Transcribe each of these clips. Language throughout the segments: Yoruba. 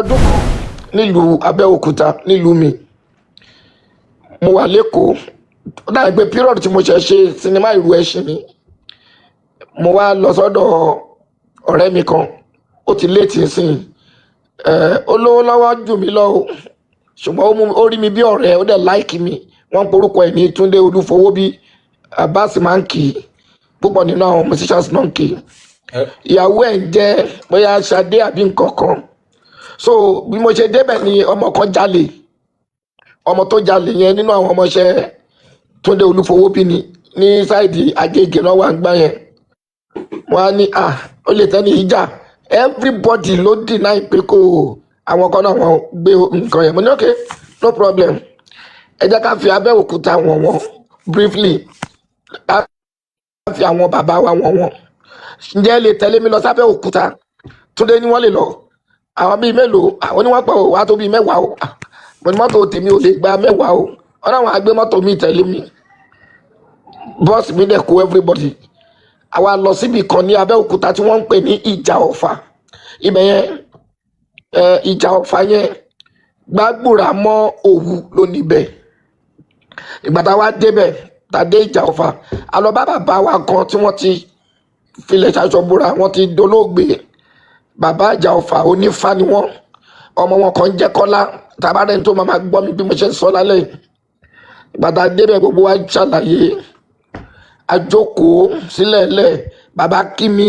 ọdún kan nílùú Abẹ́òkúta nílùú mi mo wà lẹ́kọ̀ọ́ ó dàbí pé period tí mo ṣe sinimá ìlú ẹṣin ni mo wá lọ sọ́dọ̀ ọ̀rẹ́ mi kan ó ti létí sìn ó lówó lọ́wọ́ jù mí lọ o ṣùgbọ́n ó rí mi bí ọ̀rẹ́ ó dẹ̀ láìkì mi wọ́n ń porúkọ ẹ̀ ní Túndé Olúfowóbí Abbas máa ń kì í púpọ̀ nínú àwọn musicians náà ń kì í ìyàwó ẹ̀ ń jẹ́ bóyá Ṣadé àbí nǹkan kan so bí mo ṣe débẹ̀ ni ọmọ kan jalè ọmọ tó jalè yẹn nínú àwọn ọmọọṣẹ́ Túndé Olúfowóbí ni ní sáìdì Agége náà wà ń gbá yẹn wọ́n á ní ó lè tẹ́ni ìjà everybody ló deny pé kò àwọn kan náà wọ́n gbé nǹkan yẹn mo ní okay no problem ẹ jẹ́ ká fi Abẹ́òkúta wọ̀n briefly ká fi àwọn bàbá wa wọ̀n ǹjẹ́ lè tẹ̀lé mi lọ sábẹ́òkúta Túndé ni wọ́n lè lọ àwọn bíi mélòó àwọn oníwọ̀n pọ̀ wá tó bíi mẹ́wàá o mo ní mọ́tò tèmi ò lè gba mẹ́wàá o wọ́n náà wọ́n á gbé mọ́tò mi tẹ̀lé mi bọ́ọ̀sì mi dẹ̀ kó everybody àwa lọ síbi kan ní Abẹ́òkúta tí wọ́n ń pè ní Ìjà Ọ̀fà ibẹ̀ yẹn Ìjà Ọ̀fà yẹn Gbàgbùrà mọ́ Òwu ló níbẹ̀ ìgbà tá a wá débẹ̀ tá a dé Ìjà Ọ̀fà a lọ bá bàbá wa kan tí wọ́n ti filẹ̀ ṣaṣọ́búra wọ́n ti dolóògbé bàbá Ìjà Ọ̀fà onífá ni wọ́n ọmọ wọn kan jẹ́ Kọ́lá tàbárẹ̀ tó máa gbọ́ mi bí mo ṣe ń sọ lálẹ́ yìí ìgbà tá a débẹ̀ gbogbo wa ṣàlàyé àjókòó sílẹ̀ lẹ̀ bàbá kí mi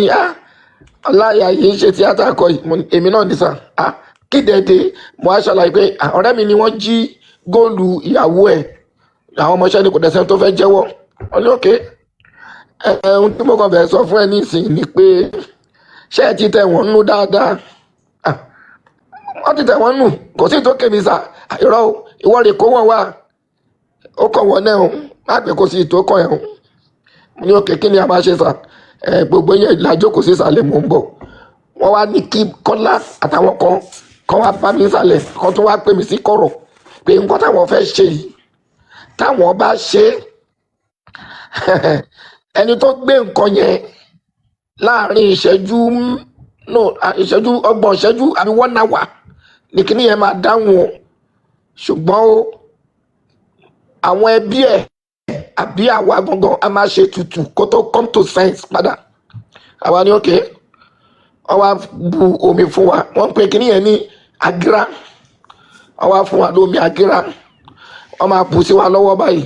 ọláyà yìí ṣe tíátà kọ èmi náà ní sà kí dẹ̀dẹ̀ mo á ṣàlàyé pé ọ̀rẹ́ mi ni wọ́n jí góòlù ìyàwó ẹ̀ àwọn ọmọọṣẹ́ ni kò dẹ̀sẹ̀ tó fẹ́ jẹ́wọ́ wọ́n ní òkè ohun tí mo kàn fẹ́ sọ fún ẹ nísìnyí ni pé ṣé ẹ ti tẹ̀ wọ́n nú dáadáa wọ́n ti tẹ̀ wọ́n nù kò sí tó kémi sà irọ́ ìwọ rè kó wọ́n wá ó kọ̀ wọ́n náà má pẹ́ kó sí ìtò kọ̀ ẹ̀ ní òkè kí ni a máa ṣe sà gbogbo yẹn ìlàjókòó sí ìsàlẹ̀ mò ń bọ̀ wọ́n wá ní kí Kọ́lá àtàwọn kan wá bá mi ìsàlẹ̀ kan tó wá pè mí sí kọ̀rọ̀ pé nǹkan táwọn fẹ́ ṣe yìí táwọn bá ṣe ẹni tó gbé nǹkan yẹn láàrin ìṣẹ́jú ọgbọ̀n ìṣẹ́jú àbí 1 hour ní kíní yẹn máa dáhùn o ṣùgbọ́n àwọn ẹbí ẹ̀ àbí àwa gangan a máa ṣe tutù kó tó come to sense padà àwa ní òkè wọ́n wá bu omi fún wa wọ́n ń pè kíní yẹn ní àgírá wọ́n wá fún wa lómi àgírá wọ́n máa bù sí wa lọ́wọ́ báyìí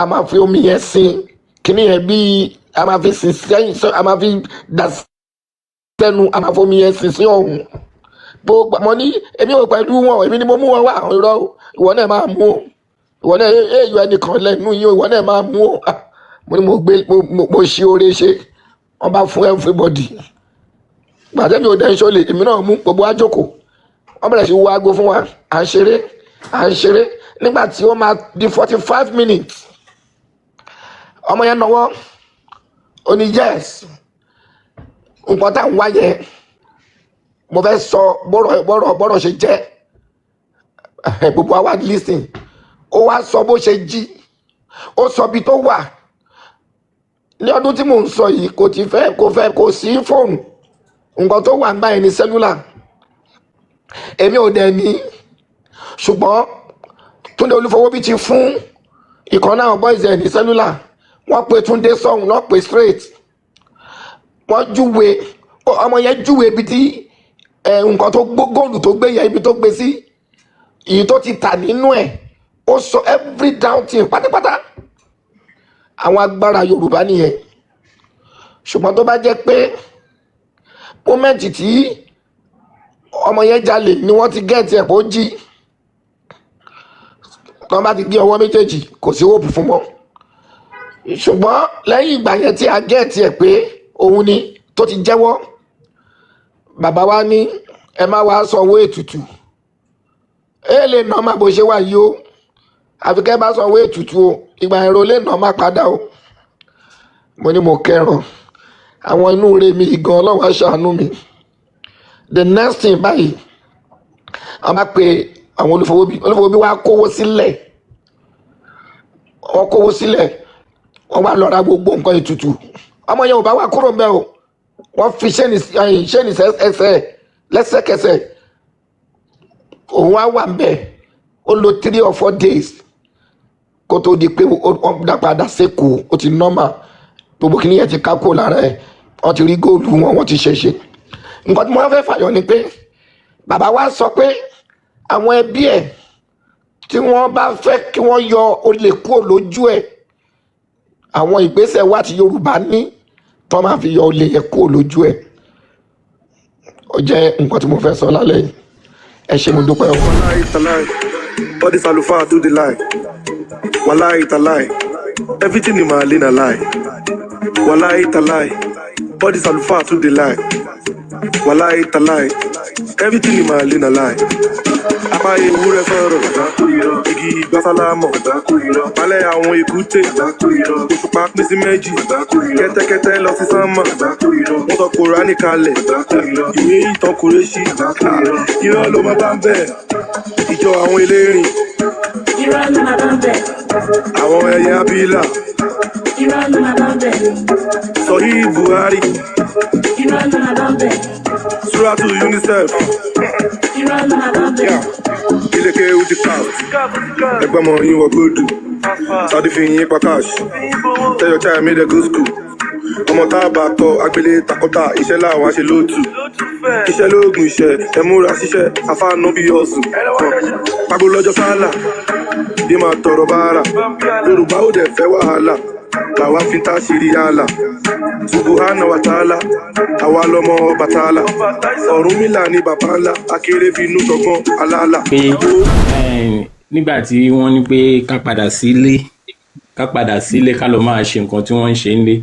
a máa fi omi yẹn sin kíní yẹn bíi a máa fi sin sẹ́yìn a máa fi dà sẹ́nu a máa fi omi yẹn sin sí ọ̀hún gbogbo àmọ́ ní èmi ò pẹ̀lú wọn èmi ni mo mú wọn wá irọ́ ìwọ náà máa mú o ìwọ náà èèyàn ẹnìkan lẹ́nu yín ìwọ náà máa mú o mo ní mo ṣe oore ṣe wọ́n bá fún everybody gbàtẹ́mi ò dẹ́ ń ṣọlẹ̀ èmi náà mú gbogbo àjòkò wọ́n bẹ̀rẹ̀ sí wo aago fún wa à ń ṣeré nígbà tí ó máa di 45 minutes ọmọ yẹn náwó ó ní yes nǹkan tá à ń wá yẹn mo fẹ́ sọ bọ́rọ̀ ṣe jẹ́ gbogbo àwa listen ó wá sọ bó ṣe jí ó sọ bí tó wà ní ọdún tí mò ń sọ yìí kò sí fóònù nǹkan tó wà ń báyìí ní sẹ́lúlà èmi ò dẹ̀ ní ṣùgbọ́n Túndé Olúfowóbí ti fún ìkan náà boys ẹ̀ ní sẹ́lúlà wọ́n pe Túndé sọ́hùn náà pe straight wọ́n júwe ọmọ yẹn júwe ibi tí nǹkan tó góòlù tó gbé yẹn ibi tó gbé sí èyí tó ti tà nínú ẹ̀ ó sọ every down thing pátápátá àwọn agbára Yorùbá nìyẹn ṣùgbọ́n tó bá jẹ́ pé mọ́mẹ́ǹtì tí ọmọ yẹn jalè ni wọ́n ti gẹ́ẹ̀tì ẹ̀ kó jí tó bá ti gé ọwọ́ méjèèjì kò sí hope fún mọ́ ṣùgbọ́n lẹ́yìn ìgbà yẹn tí a gẹ́ẹ̀tì ẹ̀ pé òun ni tó ti jẹ́wọ́ bàbá wa ní ẹ má wá sanwó ètùtù lè nà má bó ṣe wà yìí o àfi kẹ́ bá sanwó ètùtù o ìgbà ẹ̀rọ lè nà má padà o mo ní mo kẹràn àwọn inú rẹ mi gan Ọlọ́run aṣàánú mi the next thing báyìí wọ́n bá pe àwọn Olúfowóbí wá kówó sílẹ̀ wọ́n wá lọ ra gbogbo nǹkan ètùtù ọmọ yẹn ò bá wà kúrò ń bẹ̀ o wọ́n fi ṣẹ́ni ẹsẹ̀ lẹ́sẹ̀kẹsẹ̀ òun á wà ńbẹ̀ ó lo 3 or 4 days kó tó di pé wọ́n dá padà sékòó ó ti normal gbogbo kìíní yẹn ti ká kó lára ẹ̀ wọ́n ti rí góòlù wọn wọ́n ti ṣe nǹkan tí mo fẹ́ fàyọ ni pé bàbá wa sọ pé àwọn ẹbí ẹ̀ tí wọ́n bá fẹ́ kí wọ́n yọ olè kúrò lójú ẹ̀ àwọn ìgbésẹ̀ wà tí Yorùbá ní tó máa fi yọ olè yẹn kúrò lójú ẹ̀ ó jẹ́ nǹkan tí mo fẹ́ sọ lálẹ́ yìí ẹ ṣé mo dúpẹ́ o. Wallahi talai, all this alufa do the lie. Wallahi talai, everything in my lane a lie. Wallahi talai, all this alufa do the lie. Wallahi talai, everything in my lane a lie. Apa ewúrẹ́ sọ̀rọ̀, igi gbàsálámọ̀, balẹ̀ àwọn èkúté, òṣùpá pín sí méjì, kẹ́tẹ́kẹ́tẹ́ lọ sí sánmọ̀, wọ́n sọ Kùránì kalẹ̀, ìwé ìtàn Kùrẹ́ṣì, irọ́ ló máa bá ń bẹ̀, ìjọ àwọn elérin, irọ́ ló máa bá ń bẹ̀, àwọn ẹyẹ abílà, irọ́ ló máa bá ń bẹ̀, Sọ̀hí Buhari, irọ́ ló máa bá ń bẹ̀, Suratu UNICEF, irọ́ ló máa bá ń bẹ̀. Ilé-ike uti cast, ẹgbẹ́ ọmọ yín wọ gbódù, Saudi fi yín pa cash, tell your child made a good school. Ọmọ tá a bá kọ agbélé takọ́tà, iṣẹ́ làwọn ṣe lóòtù. Iṣẹ́ lóògùn iṣẹ́, ẹ múra ṣiṣẹ́, afáànú bí ọ̀sùn. Pagbo lọ́jọ́ sálà, bí máa tọrọ báárà. Yorùbá ó dẹ̀ fẹ́ wàhálà, làwa fi tá ṣírí yálà. Subuhana wa ta'ala, àwa lọmọ Bàtálá. Ọ̀rúnmìlà ni bàbá ńlá, akéré fi inú sọgbọ́n aláàlá. Pé nígbà tí wọ́n ní pé ká padà sílé ká lọ máa ṣe nǹkan tí wọ́n ń ṣe nílé,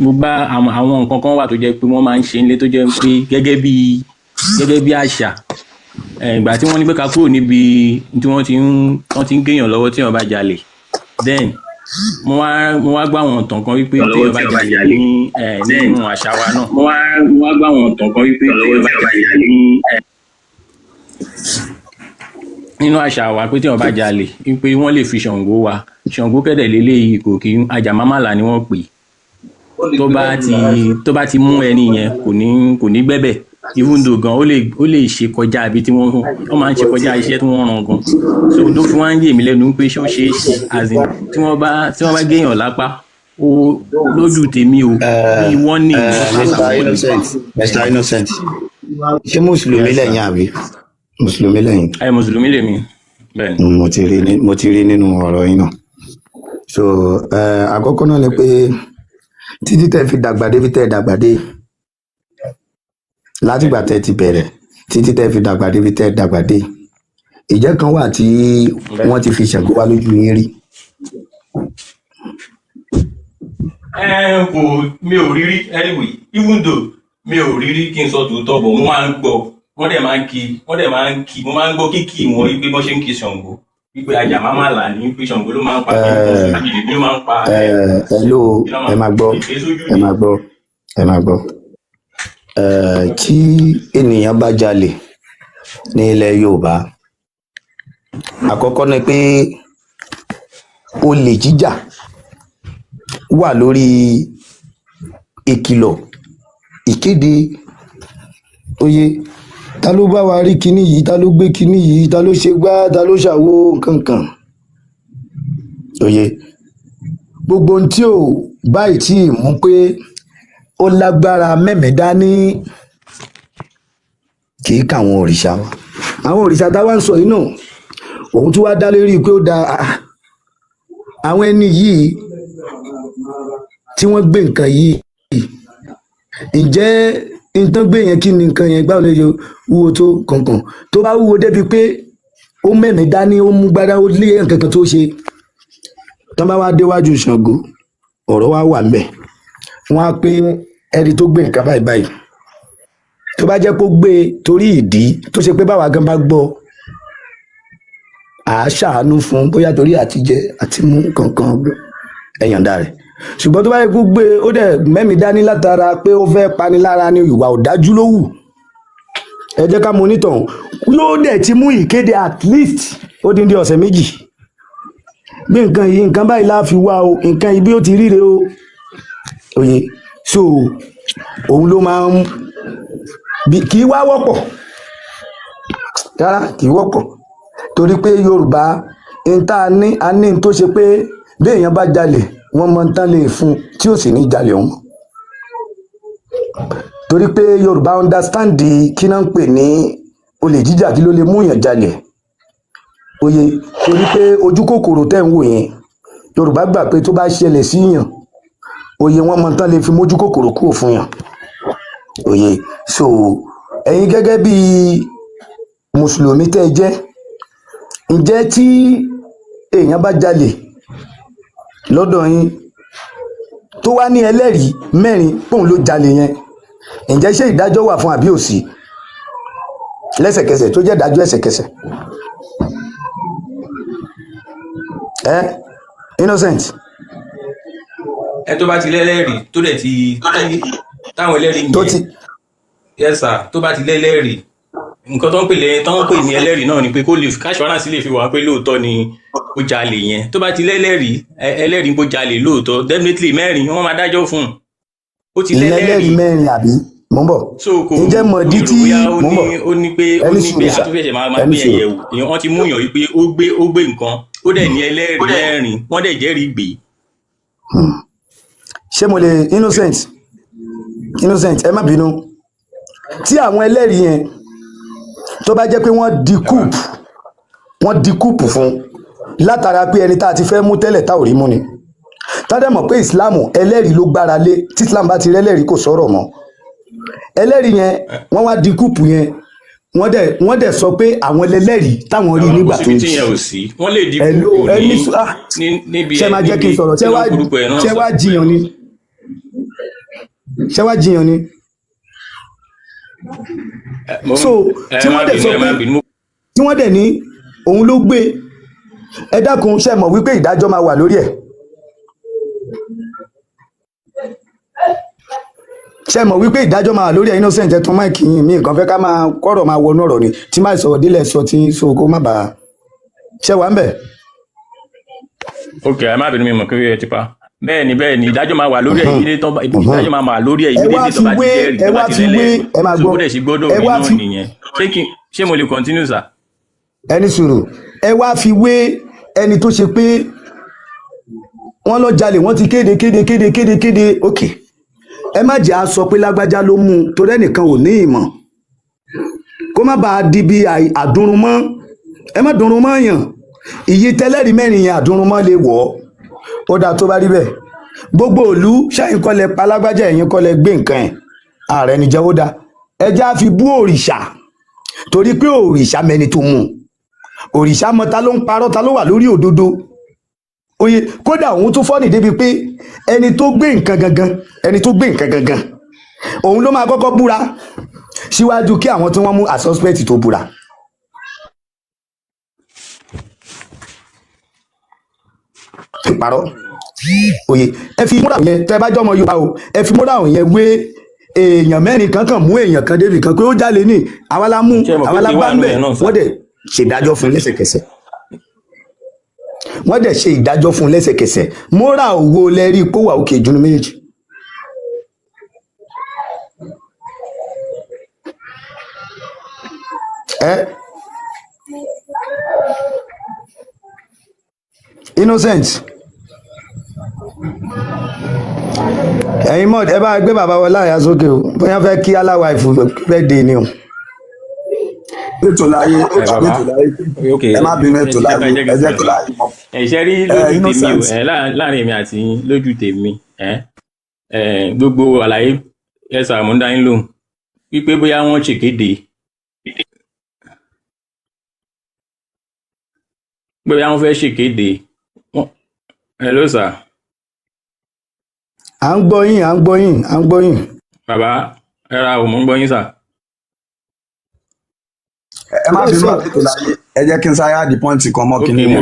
mo bá àwọn nǹkan kan wà tó jẹ́ pé wọ́n máa ń ṣe nílé tó jẹ́ pé gẹ́gẹ́ bí àṣà ìgbà tí wọ́n ní pé ká kúrò níbi tí wọ́n ti ń géèyàn lọ́wọ́ tí wọ́n bá jalè, then mo wá gbà wọn tàn kan wípé tí wọ́n bá jalè nínú àṣà wa náà mo wá gbà wọn tàn kan wípé tí wọ́n bá jalè nínú àṣà wa pé tí wọ́n bá jalè wípé wọ́n lè fi Ṣàngó wa Ṣàngó kẹ́dẹ̀ lélẹ́yìí kò kí ajàmámàlà ni wọ́n pè tó bá ti mú ẹni yẹn kò ní gbẹ́bẹ̀ even though gan ó lè ṣe kọjá ibi tí wọ́n máa ń ṣe kọjá iṣẹ́ tí wọ́n ràn gan so ló fi wá ń yè mí lẹ́nu pé ṣé ó ṣe é ṣe azin tí wọ́n bá géèyàn lápá ó lójú tèmi o bí wọ́n ní Mr. Innocent ṣé mùsùlùmí lẹ́yìn àbí mùsùlùmí lẹ́yìn. Mùsùlùmí lèmi bẹ́ẹ̀ ni. mo ti rí nínú ọ̀rọ̀ yín náà so àkọ́kọ́ náà ni pé títí tẹ́ fi dàgbà dé fi tẹ́ dàgbà dé látìgbà tẹ́ ti bẹ̀rẹ̀ títí tẹ́ fi dàgbà dé fi tẹ́ dàgbà dé ìjẹ́ kan wà tí wọ́n ti fi Ṣàngó wá lójú yín rí. Mi ò rí rí anyway even though mi ò rí rí kí n sọ tòótọ́ bọ̀ mo máa ń gbọ́ wọ́n dẹ̀ máa ń kí mo máa ń gbọ́ kíkì wọn wípé bọ́ ṣe ń kí Ṣàngó wípé ajàmámàlà ní pé Ṣàngó ló máa ń pa kí ló máa ń pa ẹ máa gbọ́ tí ènìyàn bá jalè ní ilẹ̀ Yorùbá àkọ́kọ́ ni pé olè jíjà wà lórí ìkìlọ̀ ìkéde oyè ta ló bá wa rí kinní yìí ta ló gbé kinní yìí ta ló ṣe gbá ta ló ṣàwo kankan oyè gbogbo ohun tí ò báyìí tí mú pé ó lágbára mẹ́mẹ́ dání kì í káwọn òrìṣà wa àwọn òrìṣà táwa ń sọ yìí náà òun tí wàá dá lérí pé ó da àwọn ẹni yìí tí wọ́n gbé nǹkan yìí ǹjẹ́ nǹkan gbé yẹn kí ni nǹkan yẹn gbáwo lè yọ wúwo tó kankan tó bá wúwo débi pé ó mẹ́mẹ́ dání ó mú gbádá ó lé nǹkan kan tó ṣe tó bá wá déwájú Ṣàngó ọ̀rọ̀ wá wà ńbẹ̀ wọ́n á pé ẹni tó gbé nǹkan báyìí báyìí tó bá jẹ́ kó gbé torí ìdí tó ṣe pé báwa gan bá gbọ́ à á ṣàánú fún bóyá torí àtijẹ àti mú kankan ẹ̀yàndà rẹ̀ ṣùgbọ́n tó bá yẹ kó gbé ó dẹ̀ mẹ́mí dání látara pé ó fẹ́ pani lára ní ìwà ọ̀dájú ló wù ẹ jẹ́ ká monitor yóò dẹ̀ ti mú ìkéde at least ó dín dí ọ̀sẹ̀ méjì bí nǹkan báyìí la fi wá o nǹkan ibi ó ti ríre o òye so òun ló máa ń kì í wá wọ́pọ̀ rárá kì í wọ́pọ̀ torí pé Yorùbá n tá a ní n tó ṣe pé bí èèyàn bá jalè wọ́n mọ tán lè fún un tí ò sì ní jalè òun torí pé Yorùbá understand kí náà ń pè ní olè jíjà kí ló lè mú èèyàn jalè òye torí pé ojú kòkòrò tẹ́ ń wò yẹn Yorùbá gbà pé tó bá ṣẹlẹ̀ sí yàn òye wọ́n mọ tán lè fi mójú kòkòrò kúrò fún yàn òye so ẹ̀yin gẹ́gẹ́ bí mùsùlùmí tẹ́ ẹ jẹ́ ǹjẹ́ tí èèyàn bá jalè lọ́dọ̀ yín tó wá ní ẹlẹ́rìí mẹ́rin póun ló jalè yẹn ǹjẹ́ ṣé ìdájọ́ wà fún àbí òsì lẹ́sẹ̀kẹsẹ̀ tó jẹ́ ìdájọ́ ẹsẹ̀kẹsẹ̀ Innocent. ẹ tó bá ti lẹ́lẹ́rìí tó dẹ̀ ti táwọn ẹlẹ́rìí yẹn yes sir tó bá ti lẹ́lẹ́rìí nǹkan tó ń pè ní ẹlẹ́rìí náà ni pé kó lè káṣọ́ránsì lè fi wà pé lóòótọ́ ni ó jalè yẹn tó bá ti lẹ́lẹ́rìí ẹlẹ́rìí bó jalè lóòótọ́ definitely mẹ́rin wọ́n máa dájọ́ fún un ó ti lẹ́lẹ́rìí mẹ́rin àbí mò ń bọ̀ ǹjẹ́ mọ̀dí tí mò ń bọ̀ ó ní pé àtúnfẹ̀ṣẹ̀ máa gbé ẹ̀yẹ̀ wò wọ́n ti múyàn wípé ó gbé nǹkan ó dẹ̀ ní ẹlẹ́rìí mẹ́rin wọ́n dẹ̀ jẹ́rìí gbé. ṣé mo lè Innocent ẹ má bínú tí àwọn ẹlẹ́rìí yẹn tó bá jẹ́ pé wọ́n di kúùpù fún látara pé ẹni tá a ti fẹ́ mú tẹ́lẹ̀ tá ò rí mú ni tádẹ́ mọ̀ pé ìsìláàmù ẹlẹ́rìí ló gbára lé tí ìsìláàmù bá ti rẹ́lẹ́rìí kò sọ̀rọ̀ mọ́ ẹlẹ́rìí yẹn wọ́n wá di kúùpù yẹn wọ́n dẹ̀ sọ pé àwọn ẹlẹ́rìí táwọn rí nígbà tó ń ṣe wọ́n lè di kúùpù níbi ṣé máa jẹ́ kí n sọ̀rọ̀ ṣé wá jiyàn ni so tí wọ́n dẹ̀ sọ pé tí wọ́n dẹ̀ ní òun ló gbé ẹ dákun ṣe mọ̀ wípé ìdájọ́ máa wà lórí ẹ̀ ṣe mọ̀ wípé ìdájọ́ máa wà lórí ẹ̀ Innocent ẹ̀ tún máìkì yín mi nǹkan fẹ́ ká máa kọ́rọ̀ máa wọnú ọ̀rọ̀ ni tí máa sọ̀rọ̀ délẹ̀ sọ tí so kó má bàa ṣe wà ń bẹ̀. ok ẹ má bínú mi mọ̀ kí ẹ ti pa bẹ́ẹ̀ ni ìdájọ́ máa wà lórí ẹ̀ ìdájọ́ máa wà lórí ẹ̀ ìbílẹ̀ tó bá ti jẹ́rìí tó bá ti lẹ́lẹ̀ ṣùgbọ́n dẹ̀ sì gbọ́dọ̀ rí náà nìyẹn ṣé mo lè continue sir. ẹni sùúrù ẹ wá fi wé ẹni tó ṣe pé wọ́n lọ jalè wọ́n ti kéde ok ẹ má jẹ́ a sọ pé lágbájá ló mú un torí ẹnìkan ò ní ìmọ̀ kó má bàa di bí àdúrúmọ́ ẹ má dúrúmọ́ yàn ìyí tẹ́lẹ̀rí mẹ́rin yẹn àdúrúmọ́ lè wọ̀ ọ́ ó dáa tó bá rí bẹ́ẹ̀ gbogbo ìlú ṣẹ́yìn kọ́lẹ̀ palágbájá ẹ̀yìn kọ́lẹ̀ gbé nǹkan ẹ̀ ààrẹ nìjẹ́ ó dáa ẹjẹ́ á fi bú òrìṣà torí pé òrìṣà mẹ́ni tó mú òrìṣà mọ ta ló ń parọ́ ta ló wà lórí òdodo oye kódà òun tún fọ́nì débi pé ẹni tó gbé nǹkan gangan òun ló máa kọ́kọ́ búra síwájú kí àwọn tí wọ́n mú as suspect tó búra. ìparọ́ òye ẹ fi múra yẹn tẹ bá jọmọ Yorùbá o ẹ fi múra yẹn wé èèyàn mẹ́rin kankan mú èèyàn kan débi kan pé ó jalè ní àwa la mú àwa la bá ń bẹ̀ wọ́n dẹ̀ ṣèdájọ́ fún lẹ́sẹ̀kẹsẹ̀ wọ́n dẹ̀ ṣe ìdájọ́ fún lẹ́sẹ̀kẹsẹ̀ múra òwò lẹ́rí pó wà òkè ìdúnú méjèèjì. Innocent ẹ̀yin mọ̀ ẹ bá gbé bàbá wọlé àyà sókè o bóyá fẹ́ kí aláwa ìfò fẹ́ dé ni o. ètò láyé ẹ má bínú ètò láyé ẹ jẹ́ tó láyé mọ́. ẹ̀ṣẹ́ rí lójú tèmi o láàrin èmi àti lójú tèmi gbogbo àlàyé ẹ̀sà àmúdáyín lòun wípé bóyá wọ́n ṣèkéde bóyá wọ́n fẹ́ ṣèkéde hello sir. à ń gbọ́ yín. bàbá ẹ ra òun ń gbọ́ yín sà. ẹ má bínú àtètò láyé ẹ jẹ́ kí n sáré àdì pọ́ǹtì kan mọ́ kínní yẹn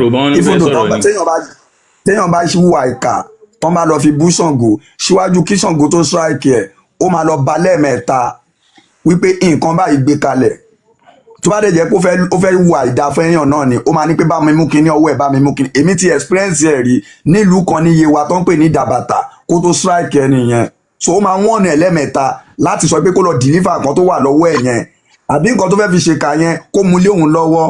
téèyàn bá hùwà ìkà tán bá lọ fi bú Ṣàngó síwájú kí Ṣàngó tó strike ẹ̀ ó máa lọ ba lẹ́ẹ̀mẹ́ta wípé nǹkan báyìí gbé kalẹ̀ tó bá dẹ̀ jẹ́ pé ó fẹ́ hùwà ìdá fún èèyàn náà ni ó máa ní pé bá mi mú kinní ọwọ́ ẹ̀ bá mi mú kinní èmi ti experience ẹ̀ rí nílùú kan ní Yewa tó ń pè ní Dàbàtà kó tó strike ẹ̀ nìyẹn so ó máa wọ́n ẹ̀ lẹ́ẹ̀mẹ́ta láti sọ pé kó lọ deliver kan tó wà lọ́wọ́ ẹ̀ yẹn àbí nǹkan tó fẹ́ fi ṣèkà yẹn kó mu lé òun lọ́wọ́.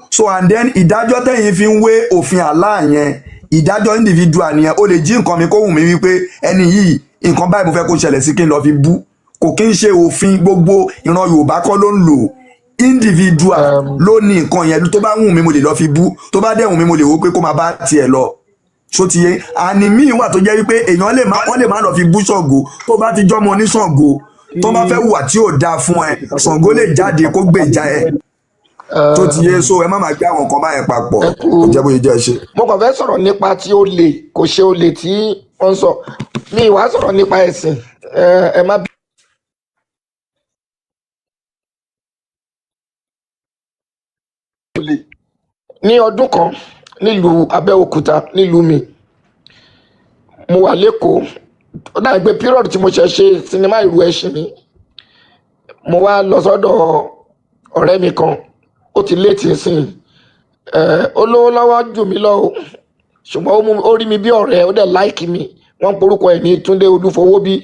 So and then ìdájọ́ tẹ̀yìn fi ń wé òfin Allah yẹn ìdájọ́ individual nìyẹn. O lè jí nǹkan mi kó wù mí wípé ẹni yìí nǹkan báyìí mo fẹ́ kó ṣẹlẹ̀ sí kí n lọ fi bú. Kò kí ń ṣe òfin gbogbo ìran Yorùbá kọ́ ló ń lò. Individual ló ní nǹkan yẹn tó bá wù mí mo lè lọ fi bú, tó bá dẹ̀ wù mí mo lè wò pé kó máa bá tiẹ̀ lọ. So ti yé àní míì wà tó jẹ́ wípé èèyàn wọ́n lè má lọ fi bú Ṣàngó tó bá ti jọ́mọ ní Ṣàngó tó bá fẹ́ hùwà tí ò dáa fún ẹ Ṣàngó lè jáde kó gbèjà ẹ. Tó ti yé so ẹ má máa gbé àwọn nǹkan báyẹn papọ̀ kò jẹ́ bóyá jẹ́ ṣe. mo kàn fẹ́ sọ̀rọ̀ nípa tí ó lè kò ṣe olè tí wọ́n sọ mi ìwà sọ̀rọ̀ nípa ẹ̀sìn ẹ má bí. Ní ọdún kan nílùú Abẹ́òkúta nílùú mi mo wà lẹ́kọ̀ọ́ ó dàbí pé period tí mo ṣe sinimá ìlú ẹ̀sìn ni mo wá lọ sọ́dọ̀ ọ̀rẹ́ mi kan ó ti létí sìn ó lówó lọ́wọ́ jù mí lọ o ṣùgbọ́n ó rí mi bí ọ̀rẹ́ ó dẹ̀ láìkì mi wọ́n porúkọ ẹ̀ ní Túndé Olúfowóbí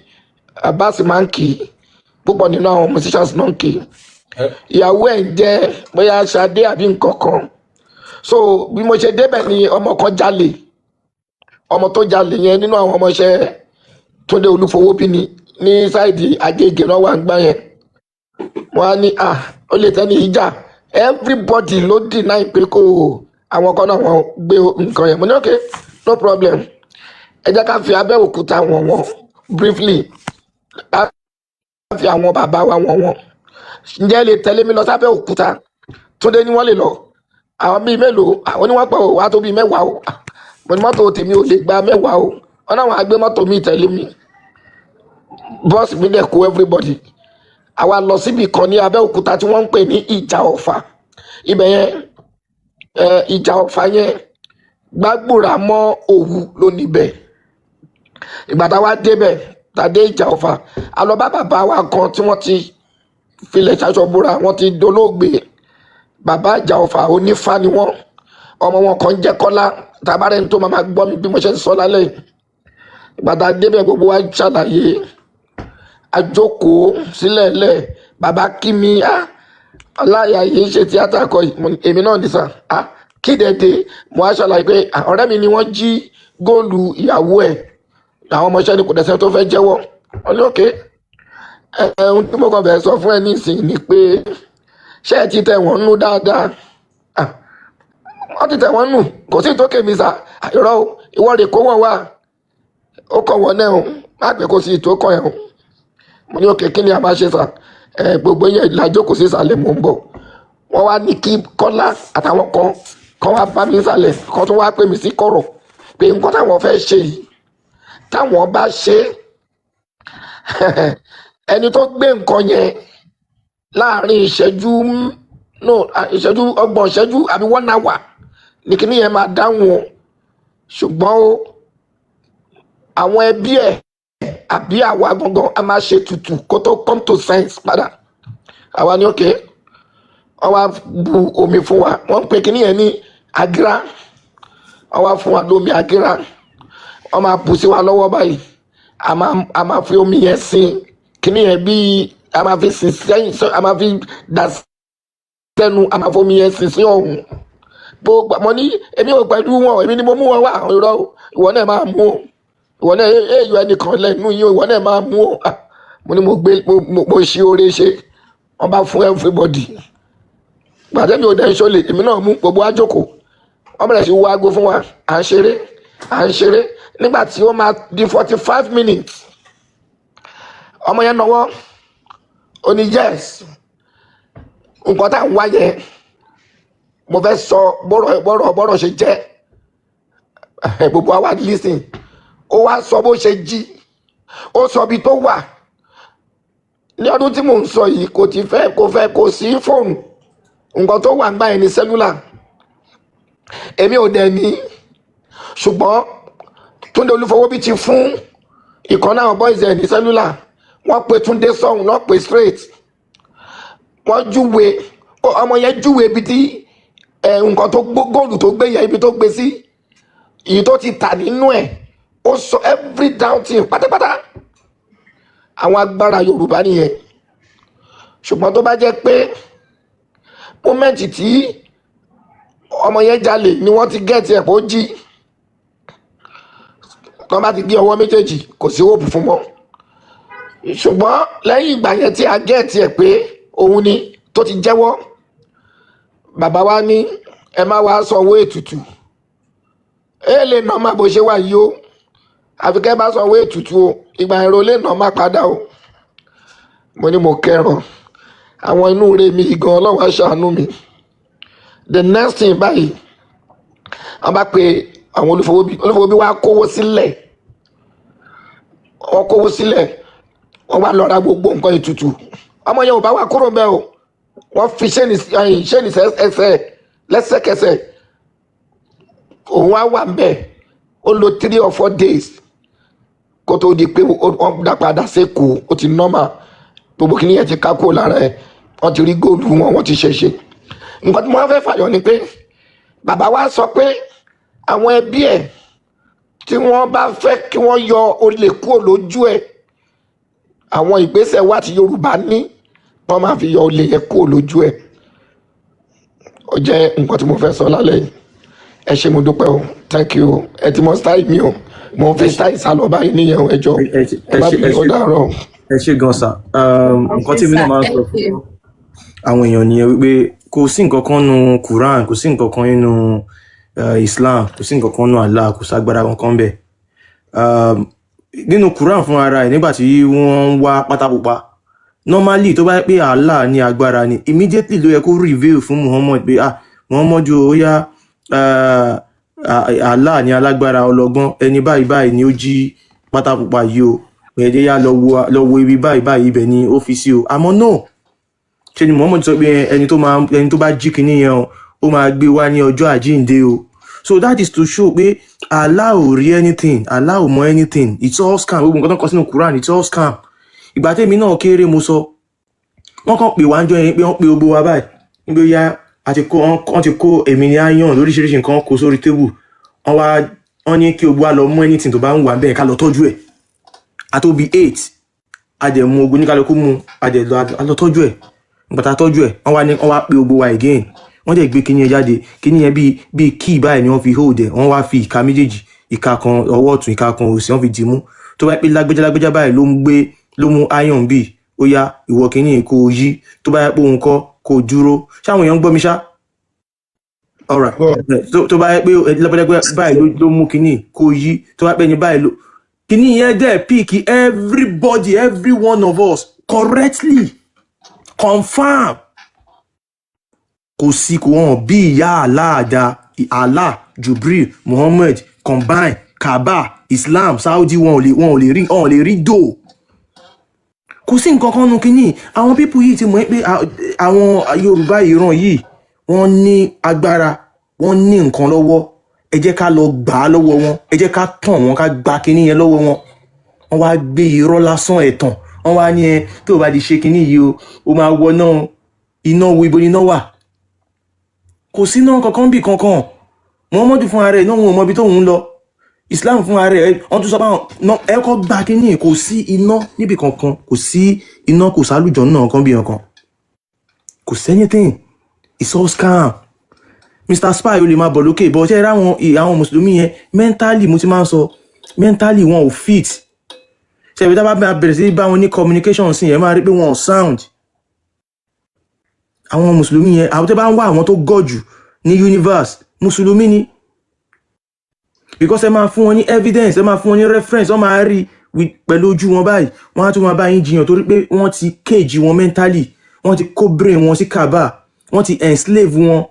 Abbas máa ń kì í púpọ̀ nínú àwọn musicians náà ń kì í ìyàwó ẹ̀ ń jẹ́ bóyá Ṣadé àbí nǹkan kan so bí mo ṣe débẹ̀ ni ọmọ kan jalè ọmọ tó jalè yẹn nínú àwọn ọmọọṣẹ́ Túndé Olúfowóbí ni ní sáìdì Agége náà wà ń gbá yẹn wọ́n á ní ó lè tẹ́ ní ìjà everybody ló deny pé kò àwọn kan náà wọ́n gbé nǹkan yẹn mo ní okay no problem ẹ jẹ́ ká fi Abẹ́òkúta wọ̀n briefly ká fi àwọn bàbá wa wọ̀n ǹjẹ́ lè tẹ̀lé mi lọ sí Abẹ́òkúta Túndé ni wọ́n lè lọ àwọn bíi mélòó àwọn ni wọ́n pẹ̀ wá tó bíi mẹ́wàá o mo ní mọ́tò tèmi ò lè gba mẹ́wàá o wọ́n náà wọ́n á gbé mọ́tò mi tẹ̀lé mi bọ́ọ̀sì mi dẹ̀ kó everybody àwa lọ síbi kan ní Abẹ́òkúta tí wọ́n ń pè ní Ìjà Ọ̀fà ibẹ̀ yẹn Ìjà Ọ̀fà yẹn Gbàgbúrà mọ́ Òwu ló níbẹ̀ ìgbà tá wa débẹ̀ tàdé Ìjà Ọ̀fà a lọ bá bàbá wa kan tí wọ́n ti filẹ̀ ṣaṣọ́búra wọ́n ti dolóògbé bàbá Ìjà Ọ̀fà onífá ni wọ́n ọmọ wọn kan jẹ́ Kọ́lá tabarẹ́ ní tó máa gbọ́ mi bí mo ṣe ń sọ lálẹ́ ìgbà tá débẹ̀ gbogbo wa ṣàlàyé àjókòó sílẹ̀ lẹ̀ bàbá kí mi aláya yìí ṣe tíátà kọ èmi náà nìsà kí dẹ̀dẹ̀ mo á ṣàlàyé pé ọ̀rẹ́ mi ni wọ́n jí góòlù ìyàwó ẹ̀ àwọn ọmọọṣẹ́ ni kò dẹ̀sẹ̀ tó fẹ́ jẹ́wọ́ wọ́n ní òkè ohun tí mo kàn fẹ́ sọ fún ẹ nísìnyí ni pé ṣé ẹ ti tẹ̀ wọ́n nú dáadáa wọ́n ti tẹ̀ wọ́n nù kò sí tó kèmí sà irọ́ ìwọ rè kó wọ́n wá ó kọ̀ wọ́n náà má pẹ́ kó sí ìtó kọ̀ ẹ̀ mo ní òkè kí ni a máa ṣe sà gbogbo yẹn ìlàjókòó sí ìsàlẹ̀ mò ń bọ̀ wọ́n wá ní kí Kọ́lá àtàwọn kan wá bá mi ìsàlẹ̀ kan tó wá pè mí sí kọ̀rọ̀ pé nǹkan táwọn fẹ́ ṣe yìí táwọn bá ṣe ẹni tó gbé nǹkan yẹn láàrin ìṣẹ́jú ọgbọ̀n ìṣẹ́jú àbí 1 hour ní kíní yẹn máa dáhùn o ṣùgbọ́n o àwọn ẹbí ẹ̀ àbí àwa gangan a máa ṣe tutù kó tó come to sense padà àwa ní òkè wọ́n wá bu omi fún wa wọ́n ń pè kíní yẹn ní àgírá wọ́n wá fún wa lómi àgírá wọ́n máa bù sí wa lọ́wọ́ báyìí a máa fi omi yẹn sin kíní yẹn bíi a máa fi sin sẹ́yìn a máa fi dà sẹ́nu a máa fi omi yẹn sin sí ọ̀hún gbogbo àmọ́ ní èmi ò pẹ̀lú wọn èmi ni mo mú wọn wá àwọn irọ́ ìwọ náà máa mú o ìwọ náà èèyàn ẹnìkan lẹ́nu yìí ìwọ náà máa mú o mo ní mo ṣe oore ṣe wọ́n bá fún everybody gbàtẹ́ mi ò dẹ́ ṣọlẹ èmi náà mú gbogbo àjòkò wọ́n bẹ̀rẹ̀ sí wo aago fún wa à ń ṣeré nígbà tí ó máa di 45 minutes ọmọ yẹn náwó ó ní yes nǹkan tá à ń wá yẹn mo fẹ́ sọ bọ́rọ̀ ṣe jẹ́ gbogbo àwa listen ó wá sọ bó ṣe jí ó sọ bí tó wà ní ọdún tí mò ń sọ yìí kò sí fóònù nǹkan tó wà ń gbá ẹni sẹ́lúlà èmi ò dẹ̀ ní ṣùgbọ́n Túndé Olúfowóbí ti fún ìkan náà boys ẹ̀ ní sẹ́lúlà wọ́n pe Túndé sọ́hùn náà pe straight wọ́n júwe ọmọ yẹn júwe ibi tí nǹkan tó góòlù tó gbé yẹn ibi tó gbé sí èyí tó ti tà nínú ẹ̀ ó sọ every down thing pátápátá àwọn agbára Yorùbá nìyẹn ṣùgbọ́n tó bá jẹ́ pé mọ́mẹ́ǹtì tí ọmọ yẹn jalè ni wọ́n ti gẹ́ẹ̀tì ẹ̀ pé ó jí, tó bá ti gé ọwọ́ méjèèjì kò sí hope fún mọ́. ṣùgbọ́n lẹ́yìn ìgbà yẹn tí a gẹ́ẹ̀tì ẹ̀ pé òun ni tó ti jẹ́wọ́, bàbá wa ní ẹ má wá sanwó ètùtù, lè nà má bó ṣe wà yìí o, àfi kẹ́ bá sanwó ètùtù o, ìgbà ẹ̀rọ lè nà má padà o. mo ní mo kẹràn àwọn inú rẹ̀ mi gan, Ọlọ́run á ṣàánú mi. The next thing báyìí wọ́n bá pe àwọn olúfowóbí wá kówó sílẹ̀, wọ́n kówó sílẹ̀, wọ́n wá lọ ra gbogbo nǹkan ètùtù. ọmọ yẹn ò bá wà kúrò ń bẹ̀ o, wọ́n fi ṣéènì ẹsẹ̀ lẹ́sẹ̀kẹsẹ̀, òun á wà ń bẹ̀. ó lò 3 or 4 days kó tó di pé wọ́n dá padà sékòó, ó ti normal, gbogbo kìíní yẹn ti ká kúrò lára ẹ̀, wọ́n ti rí góòlù wọn, wọ́n ti ṣẹṣẹ. nǹkan tí mo fẹ́ fàyọ ni pé bàbá wa sọ pé àwọn ẹbí ẹ̀ tí wọ́n bá fẹ́ kí wọ́n yọ olè kúrò lójú ẹ̀, àwọn ìgbésẹ̀ wà tí Yorùbá ní wọ́n máa fi yọ olè yẹn kúrò lójú ẹ̀. ó jẹ́ nǹkan tí mo fẹ́ sọ lálẹ́ yìí. ẹ ṣé mo dúpẹ́ o, thank you. ẹ ti mọ style mi o, mo fi style sálọ báyìí níyẹn o, ẹjọ́ ẹ bá fi ó dàárọ̀. ẹ ṣé gan sà. nǹkan tí mi náà máa ń sọ fún àwọn èèyàn nìyẹn wípé kò sí nǹkan kan nínú Quran, kò sí nǹkan kan nínú Islam, kò sí nǹkan kan nínú Allah, kò ságbára kankan bẹ́ẹ̀. nínú Quran fún ara ẹ̀ nígbà tí wọ́n ń wá pátápupa, normally tó bá yẹ pé Allah ní agbára ni immediately ló yẹ kó reveal fún Muhammad pé Muhammadu ó yá Allah ní alágbára ọlọ́gbọ́n, ẹni báyìí báyìí ni ó jí pátápupa yìí o, ẹ̀ẹ́dẹ́ yá lọ wo ibi báyìí báyìí ibẹ̀ ni ó fi sí o. àmọ́ no, ṣe ni Muhammad sọ pé ẹni tó bá jí kinní yẹn ó máa gbé wá ní ọjọ́ àjíǹde o. So that is to show pé Allah ò rí anything, Allah ò mọ anything, it's all scam. gbogbo nǹkan tó ń kọ sínú Quran, it's all scam. ìgbà tèmi náà kéré mo sọ, wọ́n kàn pè wá ń jọ yẹn pé wọ́n pe gbogbo wa báyìí níbi ó yá wọ́n ti kó èmi ní iron lóríṣiríṣi nǹkan kó sórí tébù, wọ́n ní kí gbogbo wa lọ mú anything tó bá ń wà bẹ́ẹ̀ ká lọ tọ́jú ẹ̀. àtòbí 8 adẹ̀mú ogun ní kálukú mu, adẹ̀ tọ́jú ẹ̀. But tọ́jú ẹ̀, wọ́n wá pé gbogbo wa again, wọ́n dẹ̀ gbé kíní ẹ jáde, kíní yẹn bíi key báyìí ni wọ́n fi hold ẹ̀, wọ́n wá fi ìka méjèèjì, ìka kan ọwọ́ ọ̀tún ìka kan òsì wọ́n fi dì mú. tó bá pé lágbájá báyìí ló mú iron bíi, ó yá ìwọ kíní kò yí, tó bá yẹ pé òun kọ́ kò dúró. ṣáwọn èèyàn ń gbọ́ mi ṣá? Alright. tó bá yẹ pé lágbájá báyìí ló mú kíní kò yí, tó bá pé ní báyìí kíní yẹn dẹ̀ pick everybody, every one of us correctly. Confirm. Kò sí kò wọ́n bí ìyá Allah, Jubril, Muhammad, combine, Kaaba, Islam, Saudi, wọn ò lè rí dò. Kò sí nǹkan kan nù kíní. àwọn pípù yìí ti mọ̀ pé àwọn Yorùbá ìran yìí wọ́n ní agbára, wọ́n ní nǹkan lọ́wọ́. ẹ jẹ́ ká lọ gbà á lọ́wọ́ wọn, ẹ jẹ́ ká tàn wọ́n, ká gba kíní yẹn lọ́wọ́ wọn. wọ́n wá gbé irọ́ lásán ẹ̀tàn, wọ́n wá ní tó bá di ṣe kíní yìí o máa wọ náà iná wo ibo níná wà. kò sí náà kankan bí kankan. Muhammadu fún ara ẹ̀ náà wọn ò mọ ibi tó ń lọ. Islam fún ara ẹ̀ wọ́n tún sọ pé ẹ kọ́ gba kíní, kò sí iná níbi kankan, kò sí iná, kò sálùjọ náà kan bí kankan, kò sí anything, it's all scam. Mr. Spy ó lè máa bọ̀ lókè bọ́ ṣe àwọn mùsùlùmí yẹn mentally, mo ti máa ń sọ mentally wọn ò fit. ṣe ìwé tá bá bẹ̀rẹ̀ sí bá wọn ní communication sí yẹn máa rí pé wọn ò sound. àwọn mùsùlùmí yẹn, àwọn tẹ́ bá ń wá àwọn tó gọ̀jù ní universe, mùsùlùmí ni. because ẹ máa fún wọn ní evidence, ẹ máa fún wọn ní reference, wọ́n máa rí pẹ̀lú ojú wọn báyìí, wọ́n á tún máa bá yín jiyàn torí pé wọ́n ti cage wọn mentally, wọ́n ti kó brain wọn sí Kaaba, wọ́n ti enslave wọn,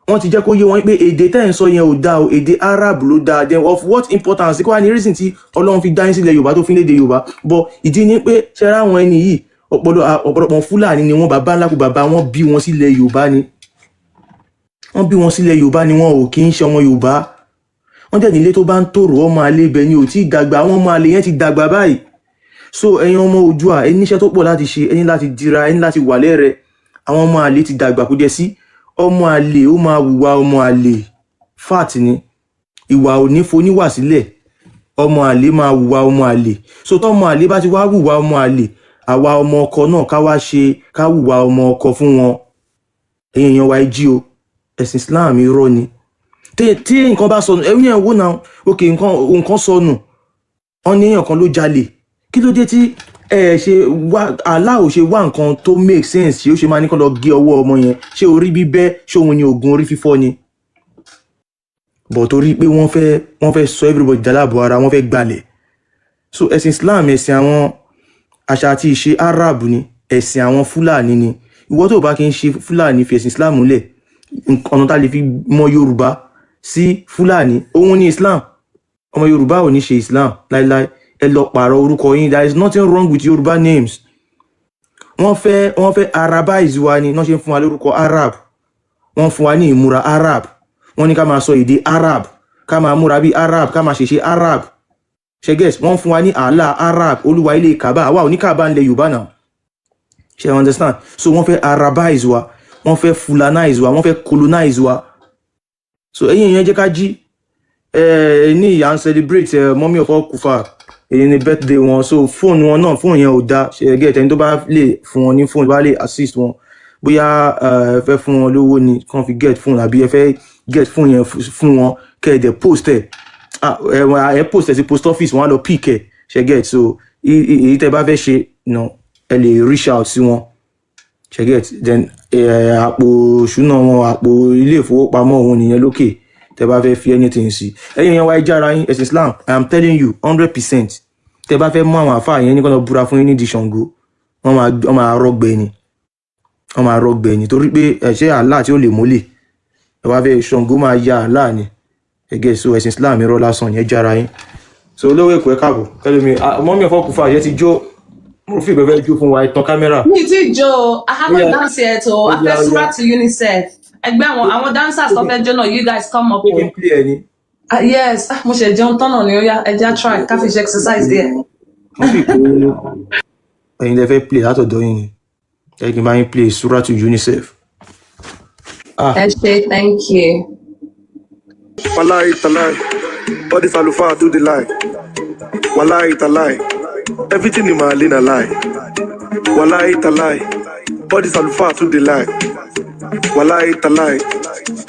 wọ́n ti jẹ́ kó yé wọn pé èdè tẹ́ ń sọ yẹn ò dáa o, èdè Arab ló dáa. Then of what importance kó wá ní reason tí Ọlọ́run fi dá yín sílẹ̀ Yorùbá tó fi lédè Yorùbá. but ìdí ni pé ṣẹ́ra àwọn ẹni yìí ọ̀pọ̀lọpọ̀ Fúlàní ni wọ́n, bàbá ńlá kú bàbá wọn bí wọn sílẹ̀ Yorùbá ni. wọ́n bí wọn sílẹ̀ Yorùbá ni, wọn ò kí ń ṣe ọmọ Yorùbá. wọ́n jẹ́ nílé tó bá ń tòrò ọmọ àlè ibẹ̀ ni ò tí ì dàgbà, àwọn ọmọ àlè yẹn ti dàgbà báyìí. so ẹ̀yin ọmọ Oòduà, ẹ níṣẹ́ tó pọ̀ láti ṣe, ẹ ní láti dira, ẹ ní láti wà lẹ́rẹ̀. àwọn ọmọ àlè ti dàgbà kó jẹ́ sí ọmọ àlè, ó máa hùwà ọmọ àlè. fat ni ìwà ò ní foníwà sílẹ̀, ọmọ àlè máa hùwà ọmọ àlè. so tọ́mọ àlè bá ti wá hùwà ọmọ àlè, àwa ọmọ ọkọ náà ká hùwà ọmọ ọkọ fún wọn. Ẹ̀yin èèyàn wa jí o, ẹ̀sìn Islam irọ́ ni. Tí nǹkan bá sọnù ẹ̀yin ẹ̀ wò náà, ok nǹkan sọnù wọ́n ní èèyàn kan ló jalè, kí ló dé tí Allah ò ṣe wá nǹkan tó make sense ṣé ó ṣe máa ní kán lọ gé ọwọ́ ọmọ yẹn, ṣé orí bíbẹ́ ṣé òun ni oògùn orí fífọ́ ni. But torí pé wọ́n fẹ́ sọ everybody dálábọ̀ ara, wọ́n fẹ́ gbalẹ̀. So ẹ̀sìn Islam ẹ̀sìn àwọn àṣà àti ìṣe Arab ni, ẹ̀sìn àwọn Fúlàní ni. Ìwọ tó bá kí ń ṣe Fúlàní fi ẹ̀sìn Islam lẹ̀, ọ̀nà tá lè fi mọ Yorùbá sí Fúlàní òun ní Islam. Ọmọ Yorùbá ò ní ṣe Islam láíláí. Ẹ lọ pààrọ̀ orúkọ yín. There is nothing wrong with Yorùbá names. Wọ́n fẹ́ Arabize wa ni, wọ́n ṣe ń fún wa lórúkọ Arab. Wọ́n fún wa ní ìmúra Arab. Wọ́n ní ká máa sọ èdè Arab, ká máa múra bí Arab, ká máa ṣèṣe Arab. Ṣẹ́gẹ́s, wọ́n fún wa ní Allah Arab, olúwa ilé Kaaba. Àwa ò ní Kaaba ńlẹ̀ Yorùbá náà. Ṣé you understand? So wọ́n fẹ́ Arabize wa, wọ́n fẹ́ Fulanize wa, wọ́n fẹ́ colonize wa. So ẹ̀yin yẹn jẹ́ ká jí. Ní ìyá ń celebrate Mummy of all Kufa. Èyí ni birthday wọn. So fóònù wọn náà, fóònù yẹn ò dá. Ṣé get ẹni tó bá lè fún wọn ní fóònù, bá lè assist wọn. Bóyá ẹ fẹ́ fún wọn lówó ni kàn fi get fóònù, àbí ẹ fẹ́ get fóònù yẹn fún wọn kẹ́ẹ̀dẹ̀ post ẹ̀. Ẹ post ẹ̀ sí post office, wọ́n á lọ pick ẹ̀. Ṣé get? So èyí tẹ́ bá fẹ́ ṣe náà, ẹ lè reach out sí wọn. Ṣé get? Then àpò ìṣúná wọn, àpò ilé ìfowópamọ́ òun nìyẹn lókè. Tẹ́ bá fẹ́ fi anything sí. Ẹ̀yin yẹn wá jára yín ẹ̀sìn Islam. I am telling you 100%. Tẹ́ bá fẹ́ mú àwọn àfáà yẹn ní kán lọ búra fún yín ní di Ṣàngó, wọ́n máa rọ́gbẹ́ ni. Wọ́n máa rọ́gbẹ́ ni torí pé ẹ̀ṣẹ́ Allah tí ó lè mólè. Ẹ wá fẹ́ Ṣàngó máa ya Allah ni. Ẹgẹ́ so ẹ̀sìn Islam irọ́ lásán yẹn jára yín. So olówó èkó ẹ káàbọ̀. Kẹ́lómi Mummy of all Kufa yẹn ti jó. Mo fi bẹ̀rẹ̀ jó fún wa ìtàn kámẹ́rà. Mi ti jó, I haven't danced yet o. I fẹ́ súrà to UNICEF. Ẹgbẹ́ àwọn dancers tó fẹ́ jó náà, you guys come up o. Play ẹni. Yes, mo ṣe jẹun tọ́nà ni ó yá, ẹja try, ká fi ṣe exercise there. Mo fi kó ẹ̀yin lẹ fẹ́ play látọ̀dọ̀ yín ni. Ẹ kí n bá yín play súrà to UNICEF. Ẹ ṣé, thank you. Wallahi talai, all this alufa do the lie. Wallahi talai, everything in my lane a lie. Wallahi talai, all this alufa do the lie. Wallahi talai,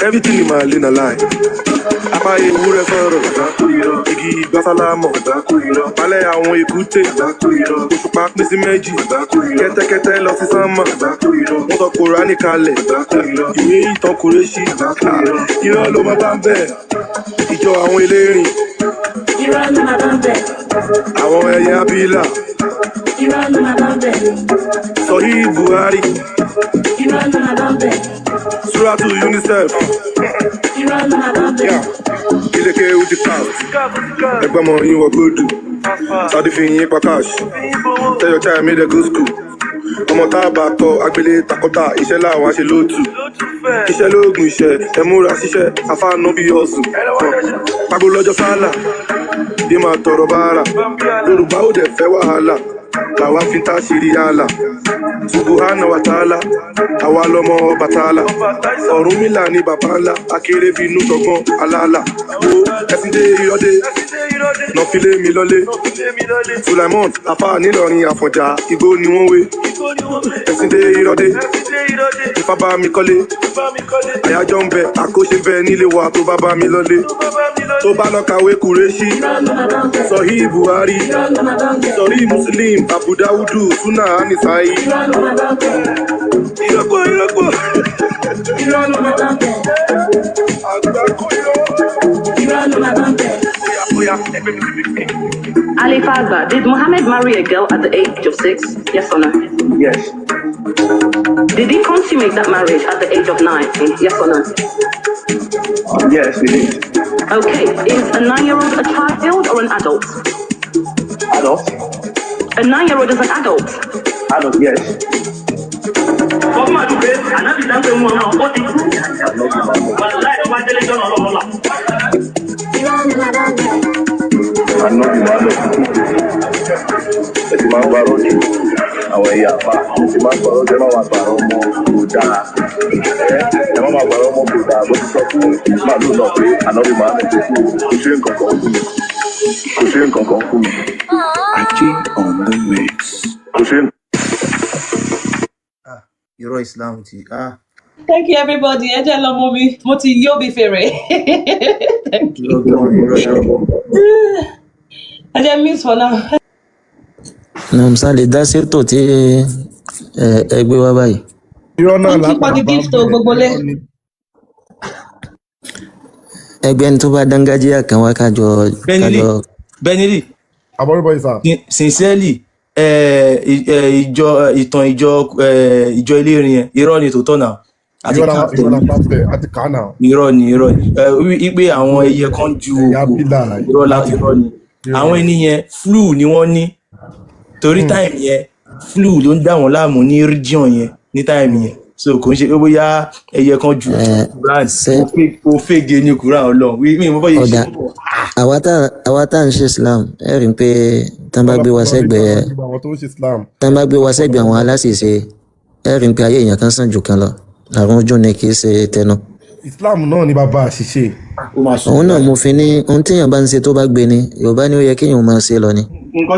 everything in my lane a lie. Apa ewúrẹ́ sọ̀rọ̀, igi gbásálámọ̀, balẹ̀ àwọn èkúté, òṣùpá pín sí méjì, kẹ́tẹ́kẹ́tẹ́ lọ sí sánmà, wọ́n sọ Kùránì kalẹ̀, ìwé ìtàn Kùrẹ́ṣì, irọ́ ló máa bá ń bẹ̀, ìjọ àwọn elérin, irọ́ ló máa bá ń bẹ̀, àwọn ẹyẹ abílà, irọ́ ló máa bá ń bẹ̀, sọ̀rí Buhari, irọ́ ló máa bá ń bẹ̀, Surah to UNICEF. Ileke uti past. Ẹgbẹ́ ọmọ yín wọ gbódù. Sadi fi yín pa cash. Tell your child made a good school. Ọmọ tá a bá tọ agbélé takọ́tà iṣẹ́ láwọn aṣe lóòtù. Iṣẹ́ lóògùn iṣẹ́ ẹ múra ṣiṣẹ́ afáànà bí ọ̀sùn. Pagbo lọ́jọ́ sálà. Bí máa tọrọ báárà. Yorùbá ò dẹ̀ fẹ́ wàhálà. Làwa fi tá ṣírí yálà. Subhana wa ta'ala. Àwa lọmọ Ọbàtálá. Ọ̀rúnmìlà ni bàbá ńlá. Akéré bínú tọgbọ́n aláàlá. Wo ẹ̀sìn dé ìrọ́dé. Nọ̀filé mi lọ́lé. Sulaimon Afa nílọrin Àfọ̀njá. Igbó ni wọ́n wé. Ẹ̀sìn dé ìrọ́dé. Ifá bá mi kọ́lé. Àyájọ́ ń bẹ, àkóṣe bẹ nílé wa tó bá bá mi lọ́lé. Tó bá lọ kàwé Kùrẹ́ṣì. Sọ̀hí Buhari. Sọ̀rí Muslim. Abu Dawudu. Suna Anisai. Ìrọ́pọ̀. Ali Fazba, did Muhammad marry a girl at the age of 6? Yes or no? Yes. Did he consummate that marriage at the age of 9? Yes or no? Yes, we did. Okay, is a 9-year-old a child or an adult? Adult? A 9-year-old is an adult. Adult, yes. Ànábì Muhammad ẹ ti máa ń gbárò ní àwọn ẹ̀yà àpá ẹ ti máa ń gbárò jẹ́ máa wà gbàrọ̀ ọmọ kò dáa ẹ má máa gbàrọ̀ ọmọ kò dáa bó ti sọ fún màálù náà pé Ànábì Muhammad ti kú kò ṣe nǹkan kan fún mi. Ajé on the mix. Kò ṣe irọ́ Islam ti Thank you, everybody. Ẹ jẹ́ lọ mọ mi, mo ti yóò bí fèrè. Thank you. Ẹ jẹ́ miss for now. Nàmsá lè dá sétò tí ẹgbẹ́ wa báyìí. irọ́ náà Thank you for lápá the bá gift o gbogbo lé. Ẹgbẹ́ ní tó bá dángájíyà kan wá kájọ. Benili àbọ̀rúbọ̀ ìsà. sincerely ìtàn ìjọ Ilérin yẹn irọ́ ni tòótọ́ náà àti irọ́ la pàṣẹ àti kàánà. irọ́ ni wípé àwọn ẹyẹ kan ju irọ́ ni àwọn ènìyàn flu ni wọ́n ní torí time yẹn flu ló ń dá wọn láàmú ní region yẹn ní time yẹn so kò ń ṣe pé bóyá ẹyẹ kan ju Quran ó fègè ní Quran Ọlọ́run mi mo fọyín ṣe. àwa tá ń ṣe Islam ẹ rí i pé tán bá gbé wa sẹ́gbẹ̀ẹ́ àwọn aláṣìṣe ẹ rí i pé ayé èèyàn kan sàn jù kan lọ àrùn ojú ni kì í ṣe tẹnu. Islam náà ni bàbá àṣìṣe. òun náà mo fi ní ohun téèyàn bá ń ṣe tó bá gbé ni Yorùbá ni ó yẹ kéèyàn máa ṣe lọ ni. nǹkan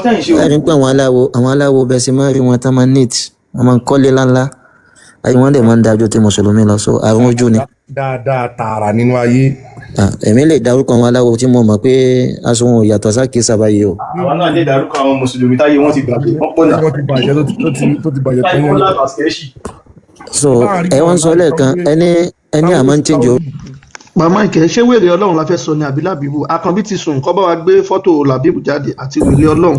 tẹ́ ń ṣe o. ẹ rí i pé àwọn aláwo bẹ́ẹ̀ sì máa rí wọn tán máa neat wọn máa ń kọ́lé ńláńlá ayé wọn dẹ̀ máa ń dájú tí mùsùlùmí lọ so àrùn ojú ni. dáadáa tààrà nínú ayé. èmi lè dárúkọ àwọn aláwo tí mo mọ̀ pé aṣọ wọn ò yàtọ̀ sákì sábàyé o. àwọn náà lè dárúkọ àwọn mùsùlùmí táyé wọn ti bàjẹ́ wọ́n pọ̀ náà. wọ́n ti bàjẹ́ tó ti bàjẹ́ tó yẹn. so ẹ wọ́n sọ lẹ́ẹ̀kan ẹni àmọ́ ń change o. màmá ìkẹ́ ṣé wèrè ọlọ́run la fẹ́ sọ ní àbí làbíbù Akànbí ti sùn kọ́ bá wa gbé fọ́tò làbíbù jáde àti wèrè ọlọ́run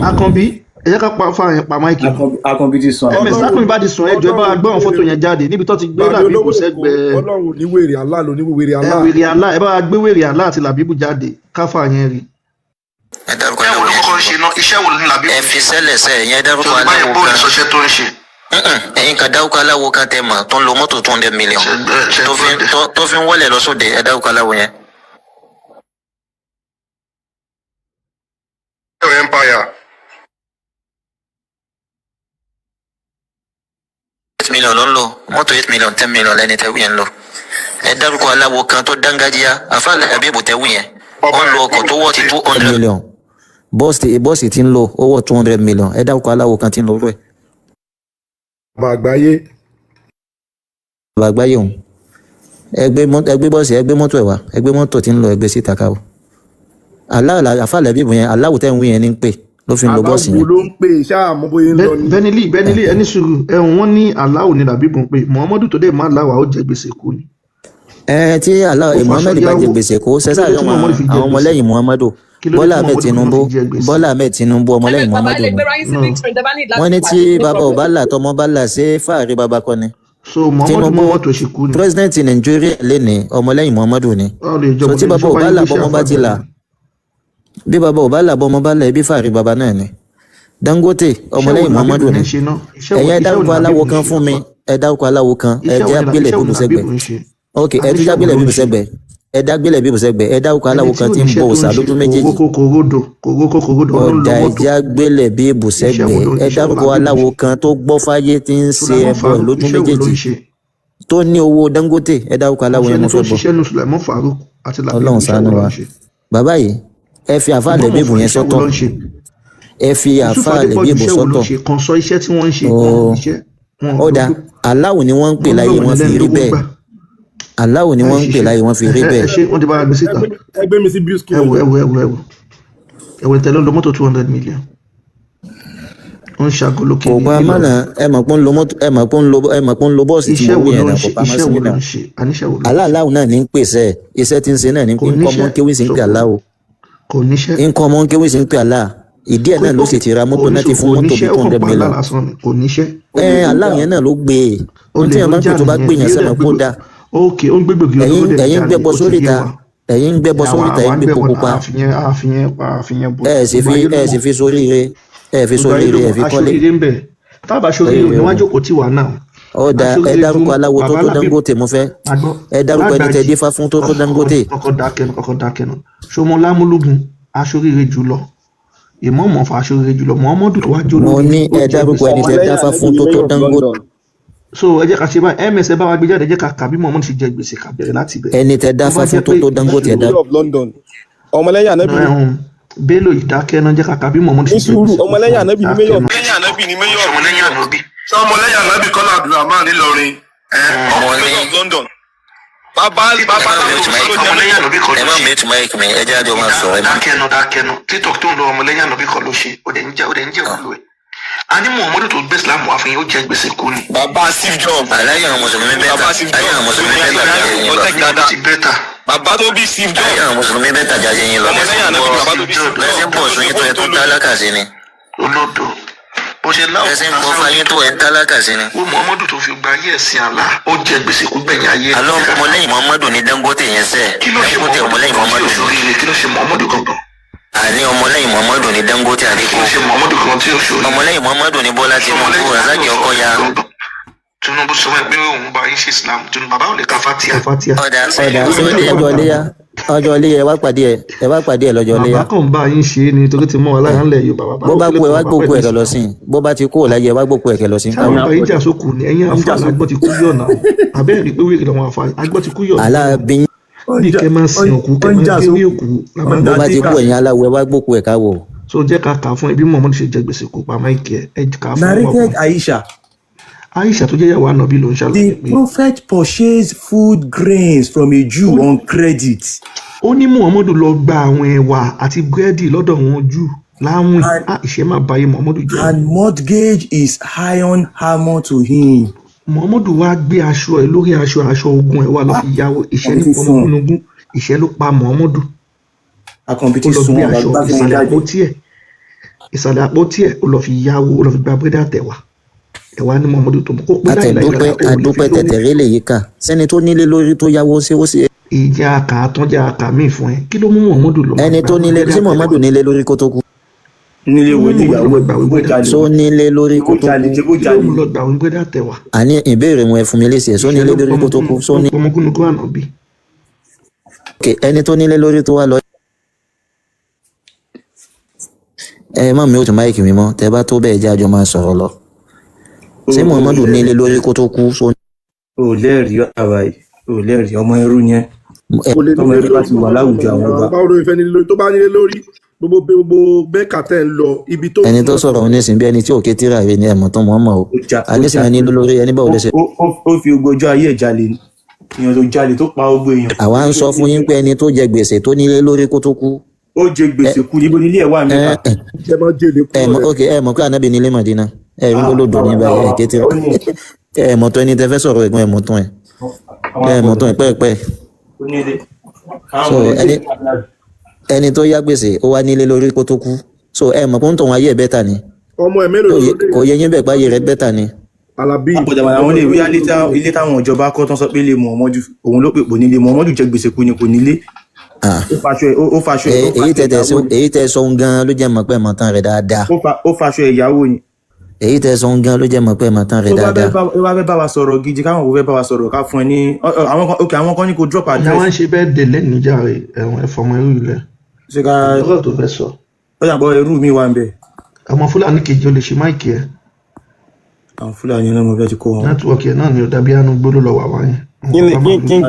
Akànbí ẹ jẹ́ ká fáwọn pa máìkì. Akànbí ti sùn. Akànbí bá ti sùn ẹjọ́ ẹ bá wa gbé àwọn fọ́tò yẹn jáde níbi tó ti gbé làbíbù sẹ́gbẹ̀ẹ́. ọlọ́run ní wèrè Allah ló ní wèrè Allah. wèrè Allah ẹ bá wa gbé wèrè Allah àti làbíbù jáde káfà yẹn rí. ẹ dárúkọ ẹ wọlé kọ́ ṣe náà iṣẹ́ wo ni làbíbù. ẹ fi sẹ́lẹ̀ sẹ́ ẹ̀yẹn dárúkọ aláwo kan. ẹ̀yin kan dárúkọ aláwo kan tẹ́ mọ̀ tó ń lo mọ́tò 200 million tó fi ń wọlé lọ sóde ẹ dárúkọ aláwo yẹn. Empire. 8 million ló ń lò mọ́tò 8 million 10 million lẹ́ni tẹ́wù yẹn ń lò ẹ dárúkọ aláwo kan tó dángájíá àfàlẹ́ àbíbù tẹ́wù yẹn ó ń lo ọkọ̀ tó wọ́ ti 200 million bọ́ọ̀sì tí ń lo owó 200 million ẹ dárúkọ aláwo kan tí ń lo rẹ̀. àgbáyé òun ẹgbẹ́ bọ́ọ̀sì ẹgbẹ́ mọ́tò ẹ̀wà ẹgbẹ́ mọ́tò tí ń lọ ẹgbẹ́ síta káwọ́ àfàlẹ́ àbíbù yẹn aláwo tẹ́ ń wí yẹn ní ń pè ló fi ń lo bọ́ọ̀sì yẹn. aláwo ló ń pè ṣáà mọ bóyá ń lọ ni. Benili ẹni sùúrù ẹ̀hún wọn ní aláwo ní làbíbù ń pè Muhammadu tó dé má aláwo ó jẹ gbèsè kú ni. tí Muhammad bá jẹ gbèsè kó sẹ́sà àwọn ọmọlẹ́yìn Muhammadu Bọ́lá Ahmed Tinubu ọmọlẹ́yìn Muhammadu ni wọ́n ní tí bàbá ò bá là tọmọ bá là ṣe fáàrí bàbá kọ́ ni. Tinubu president Nàìjíríà lè ní ọmọlẹ́yìn Muhammadu ni so tí bàbá ò bá là bọ́mọ bá ti là bí bàbá ò bá là bọ́mọ bá là ẹbí fáàrí bàbá náà ni. Dangote ọmọlẹ́yìn Muhammadu ni ẹ̀yin ẹ dárúkọ aláwo kan fún mi ẹ dárúkọ aláwo kan ẹ jẹ́ agbélẹ̀ bíbù sẹ́gbẹ̀ẹ́ ok ẹ tún jágbélẹ̀ bíbù sẹ́gbẹ̀ẹ́ ẹ dágbélẹ̀ bíbù sẹ́gbẹ̀ẹ́ ẹ dárúkọ aláwo kan tí ń bọ òòṣà lójú méjèèjì ọ̀dà ẹ jágbélẹ̀ bíbù sẹ́gbẹ̀ẹ́ ẹ dárúkọ aláwo kan tó gbọ́ fáyé tí ń ṣe ẹbọ lójú méjèèjì tó ní owó Dangote ẹ dárúkọ aláwo yẹn mo fẹ́ bọ̀ Ọlọ́run ṣàánú wa bàbá yìí ẹ fi àfáàlẹ̀ bíbù yẹn sọ́tọ̀ ẹ fi àfáàlẹ̀ bíbù sọ́tọ̀ ọ̀dà aláwo ni wọ́n ń pè láyé wọ́n fi rí bẹ́ẹ̀ aláwo ni wọ́n ń pè láyé wọ́n fi rí bẹ́ẹ̀. ṣé wọ́n ti bá a gbé síta ẹgbẹ́ mi sí bíúsì. ẹwù tẹ̀lé ń lo mọ́tò 200 million ó ń ṣàgọ́ lókè. kò bá a mọ̀nà ẹ mọ̀ pé ń lo bọ́ọ̀sì tí mo wí yẹn náà kò bá a mọ̀ sí mi náà aláwo náà ní ń pèsè iṣẹ́ tí ń ṣe náà ní ń kọ́ mọ́ kéwì sí ń pè aláwo ń kọ́ mọ́ kéwì sí ń pè aláà ìdí ẹ̀ náà ló sì ti ra mọ́tò náà ti fún mọ́tò bí 200 million aláwo yẹn náà ló gbé e ohun tí yẹn bá ń pè tó bá gbé yẹn sẹ́nu kó dáa ẹ̀yin gbẹ́bọ sórí ta ẹ̀yin gbé kókó pa ẹ̀ sì fi sórí ire ẹ̀ fi sórí ire ẹ̀ fi kọ́lé. tábà sórí ire ni wọ́n á jókòó tì wá náà. ọ̀dà ẹ dárúkọ aláwo tó Dangote mo fẹ́ ẹ dárúkọ ẹni tẹ́ dífá fún tó Dangote. kọ́kọ́ dákẹ́nu ṣọmọ lámúlùgùn aṣoríire jùlọ ìmọ̀ọ́mọ̀ fà aṣoríire jùlọ Muhammadu tó wá jó lórí. mo ní ẹ dárúkọ ẹni tẹ́ dáfá fún tó Dangote. so ẹ jẹ́ ká ṣe báyìí ms ẹ bá wa gbé jáde ẹ jẹ́ ká kà bí Muhammadu ti jẹ gbèsè ká bẹ̀rẹ̀ láti bẹ̀rẹ̀. ẹni tẹ́ dáfá fún tó Dangote ẹ̀dá. ọmọlẹ́yìn Ànábì Bello ìdákẹ́ náà jẹ́ ká kà bí Muhammadu ti jẹ gbèsè. ọmọlẹ́yìn Ànábì ni mayor. ọmọlẹ́yìn Ànábì ọmọlẹ́yìn alábì kọ́lá abdulrahman ńìlọrin of London. Bàbá ẹ má mẹ́tù máìkì mi ẹ jẹ́ àjọ máa sọ̀rọ̀ ẹ má. dákẹ́nu TikTok tó ń lo ọmọlẹ́yìn alábì kọ́ ló ṣe ó dẹ̀ ń jẹ́ òkúlù ẹ̀. a ní Muhammadu tó gbé Islam wá fún yín ó jẹ́ gbèsè kú ni. bàbá Steve Jobs. aláyé àwọn mùsùlùmí bẹ́tà bàbá tó bí Steve Jobs. aláyé àwọn mùsùlùmí bẹ́tà jáde yín lọ. lẹ́sìn pọ̀ sóyún tó ẹ tó tálákà sí ni. olódò bó ṣe láwùjọ lẹ́sìn pọ̀ fáyín tó ẹ tálákà sí ni. ó Muhammadu tó fi gba ayé ẹ̀sìn àlá ó jẹ́ gbèsè kú gbẹ̀yìn ayé. àlọ́ ọmọlẹ́yìn Muhammadu ní Dangote yẹn sẹ́ẹ̀. kí ló ṣe Muhammadu gangan? àní ọmọlẹ́yìn Muhammadu ní Dangote àdínkù. ọmọlẹ́yìn Muhammadu ní Bọ́lá Tinubu Razaki Ọkọya. Tinubu sọ pé òun bá yín ṣe Islam Tinubu bàbá ò lè ka fatia. ọ̀dà ọjọ́ iléyà ẹ wá pàdé ẹ lọ́jọ́ iléyà. bàbá kan bá yín ṣe é ni torí ti mọ́ wa lára ńlẹ̀ Yorùbá. bó bá kú ẹ wá gbókù ẹ lọ sí bó bá ti kú ò láyé ẹ wá gbókù ẹ lọ sí. sáwọn ọba yín jà sókù ni ẹ̀yin àǹfààní agbọ́ ti kú yọ̀nà abẹ́rẹ́ pé wíìrì lọ́wọ́ àǹfààní agbọ́ ti kú yọ̀nà. aláàbíyín bí kẹ́ máa sin òkú kẹ́ máa gé ní òkú. bó bá ti kú ẹ̀yin aláwọ̀ ẹ wá gbókù ẹ káwọ̀. so jẹ́ ká kà fún ẹbí Muhammadu ṣe jẹ gbèsè kó pa máìkì ẹ kà fún narrated Aisha tó jẹ́ ìyàwó Ànábì ló ń ṣàlàyé the prophet purchased food grains from a Jew on credit. ó ní Muhammadu lọ gba àwọn ẹ̀wà àti búrẹ́dì lọ́dọ̀ wọn Júù láwìn. ìṣe máa báyé Muhammadu jẹ́. and mortgage his iron armor to him. Muhammadu wá gbé aṣọ ẹ̀ lórí aṣọ ogun ẹ̀ wà lọ fi yáwó ìṣẹ́ ní pọmọgúnugún ìṣẹ́ ló pa Muhammadu. akọ̀nbí ti ó lọ sun gbé ọba aṣọ ìsàlẹ̀ àpótí ẹ̀ ó lọ fi yáwó ó lọ fi gba búrẹ́dì àtẹ̀wà ẹ̀wà ní Muhammadu tó mọ̀ kó pé àdúpẹ́ tẹ̀tẹ̀rẹ́ lè yí ká sẹ́ni tó nílé lórí tó yáwó sí ó sì. ìjà àkàtúnjà àkàmì fún ẹ kí ló mú Muhammadu lọ. ẹni tó nílé tí Muhammadu nílé lórí kó tó kú. nílé wo níyàwó so nílé lórí kó tó kú. ló mú lọ gbà wọn gbẹdà tẹwà. àní ìbéèrè wọn ẹ fún mi léṣe so nílé lórí kó tó kú so ní. ọmọkùnrin Ànábì. ẹni tó nílé lórí tó wá lọ. ẹ má mi ò tún máìkì mi mọ́ tẹ bá tó bẹ́ẹ̀ jẹ́ àjọ máa sọ̀rọ̀ lọ. ṣé Muhammadu nílé lórí kó tó kú so. ò lẹ́rìí ọ̀rọ̀ yìí ò lẹ́rìí ọmọ ẹrú yẹn ọmọ ẹrú láti wà láwùjọ àwọn ọba. báwo ló ń fẹ́ nílé lórí tó bá nílé lórí gbogbo bẹ́ẹ̀kà tẹ̀ ń lọ ibi tó. ẹni tó sọ̀rọ̀ òun nísìnyí bí ẹni tí òkè tíra rẹ̀ ní ẹ̀mọ́ tó mọ̀ ọ́ o àníṣe ẹni lórí ẹni báwo lè ṣe. ó fi gbogbo ọjọ́ ayé ẹ̀ jalè ni èèyàn tó jalè tó pa gbogbo èèyàn. àwa ń sọ fún yín pé ẹni tó jẹ gbèsè tó nílé lórí kó tó kú. ó jẹ gbèsè kú níbo nílé ẹ̀ wà nípa. ẹ mọ̀ pé ànábì nílé Mádínà ẹ rí lólódò ní báyìí ẹ kété ẹ mọ̀ tó ẹni tẹ fẹ́ sọ̀rọ̀ ẹ̀gbọ́n ẹ mọ̀ tó ẹ pẹ́ẹ́pẹ́ so ẹni tó yá gbèsè ó wá nílé lórí kó tó kú so ẹ mọ̀ pé ń tọ̀hún ayé ẹ̀ bẹ́tà ni ọmọ ẹ̀ mélòó ló kò yẹ yín bẹ́ẹ̀ páyé rẹ̀ bẹ́tà ni. Alábí àpọ̀jàmọ̀ àwọn ilé ìwé ilé táwọn ìjọba kọ́ tán sọ pé ilé Muhammadu òun ló pè pò nílé Muhammadu jẹ gbèsè kú ni kò nílé. ó faṣọ èyí tẹ sọ gan ló jẹ́ mọ̀ pé mọ̀ tán rẹ̀ dáadáa. ó faṣọ ìyàwó ni. èyí tẹ sọ gan ló jẹ́ mọ̀ pé mọ̀ tán rẹ̀ dáadáa. ó bá fẹ́ bá wa sọ̀rọ̀ gidi káwọn kò fẹ́ bá wa sọ̀rọ̀ ká fún ẹ ní àwọn kan ní kò drop address. ìyá wọn ṣe bẹ́ẹ̀ dé lẹ́nu ìjà rẹ̀ ẹ̀wọ̀n ẹ̀fọ́mọ irú ilẹ̀. ṣé ká ọ̀rọ̀ tó fẹ́ sọ. ó yàgbọ́ irú mi wà ń bẹ̀. ọmọ Fúlàní kejì ó lè ṣe máìkì ẹ̀. àwọn Fúlàní náà mo fẹ́ ti kó wọn. nẹ́tíwọ̀kì ẹ̀ náà ni ó dàbí àánú gbóló lọ wà wáyé.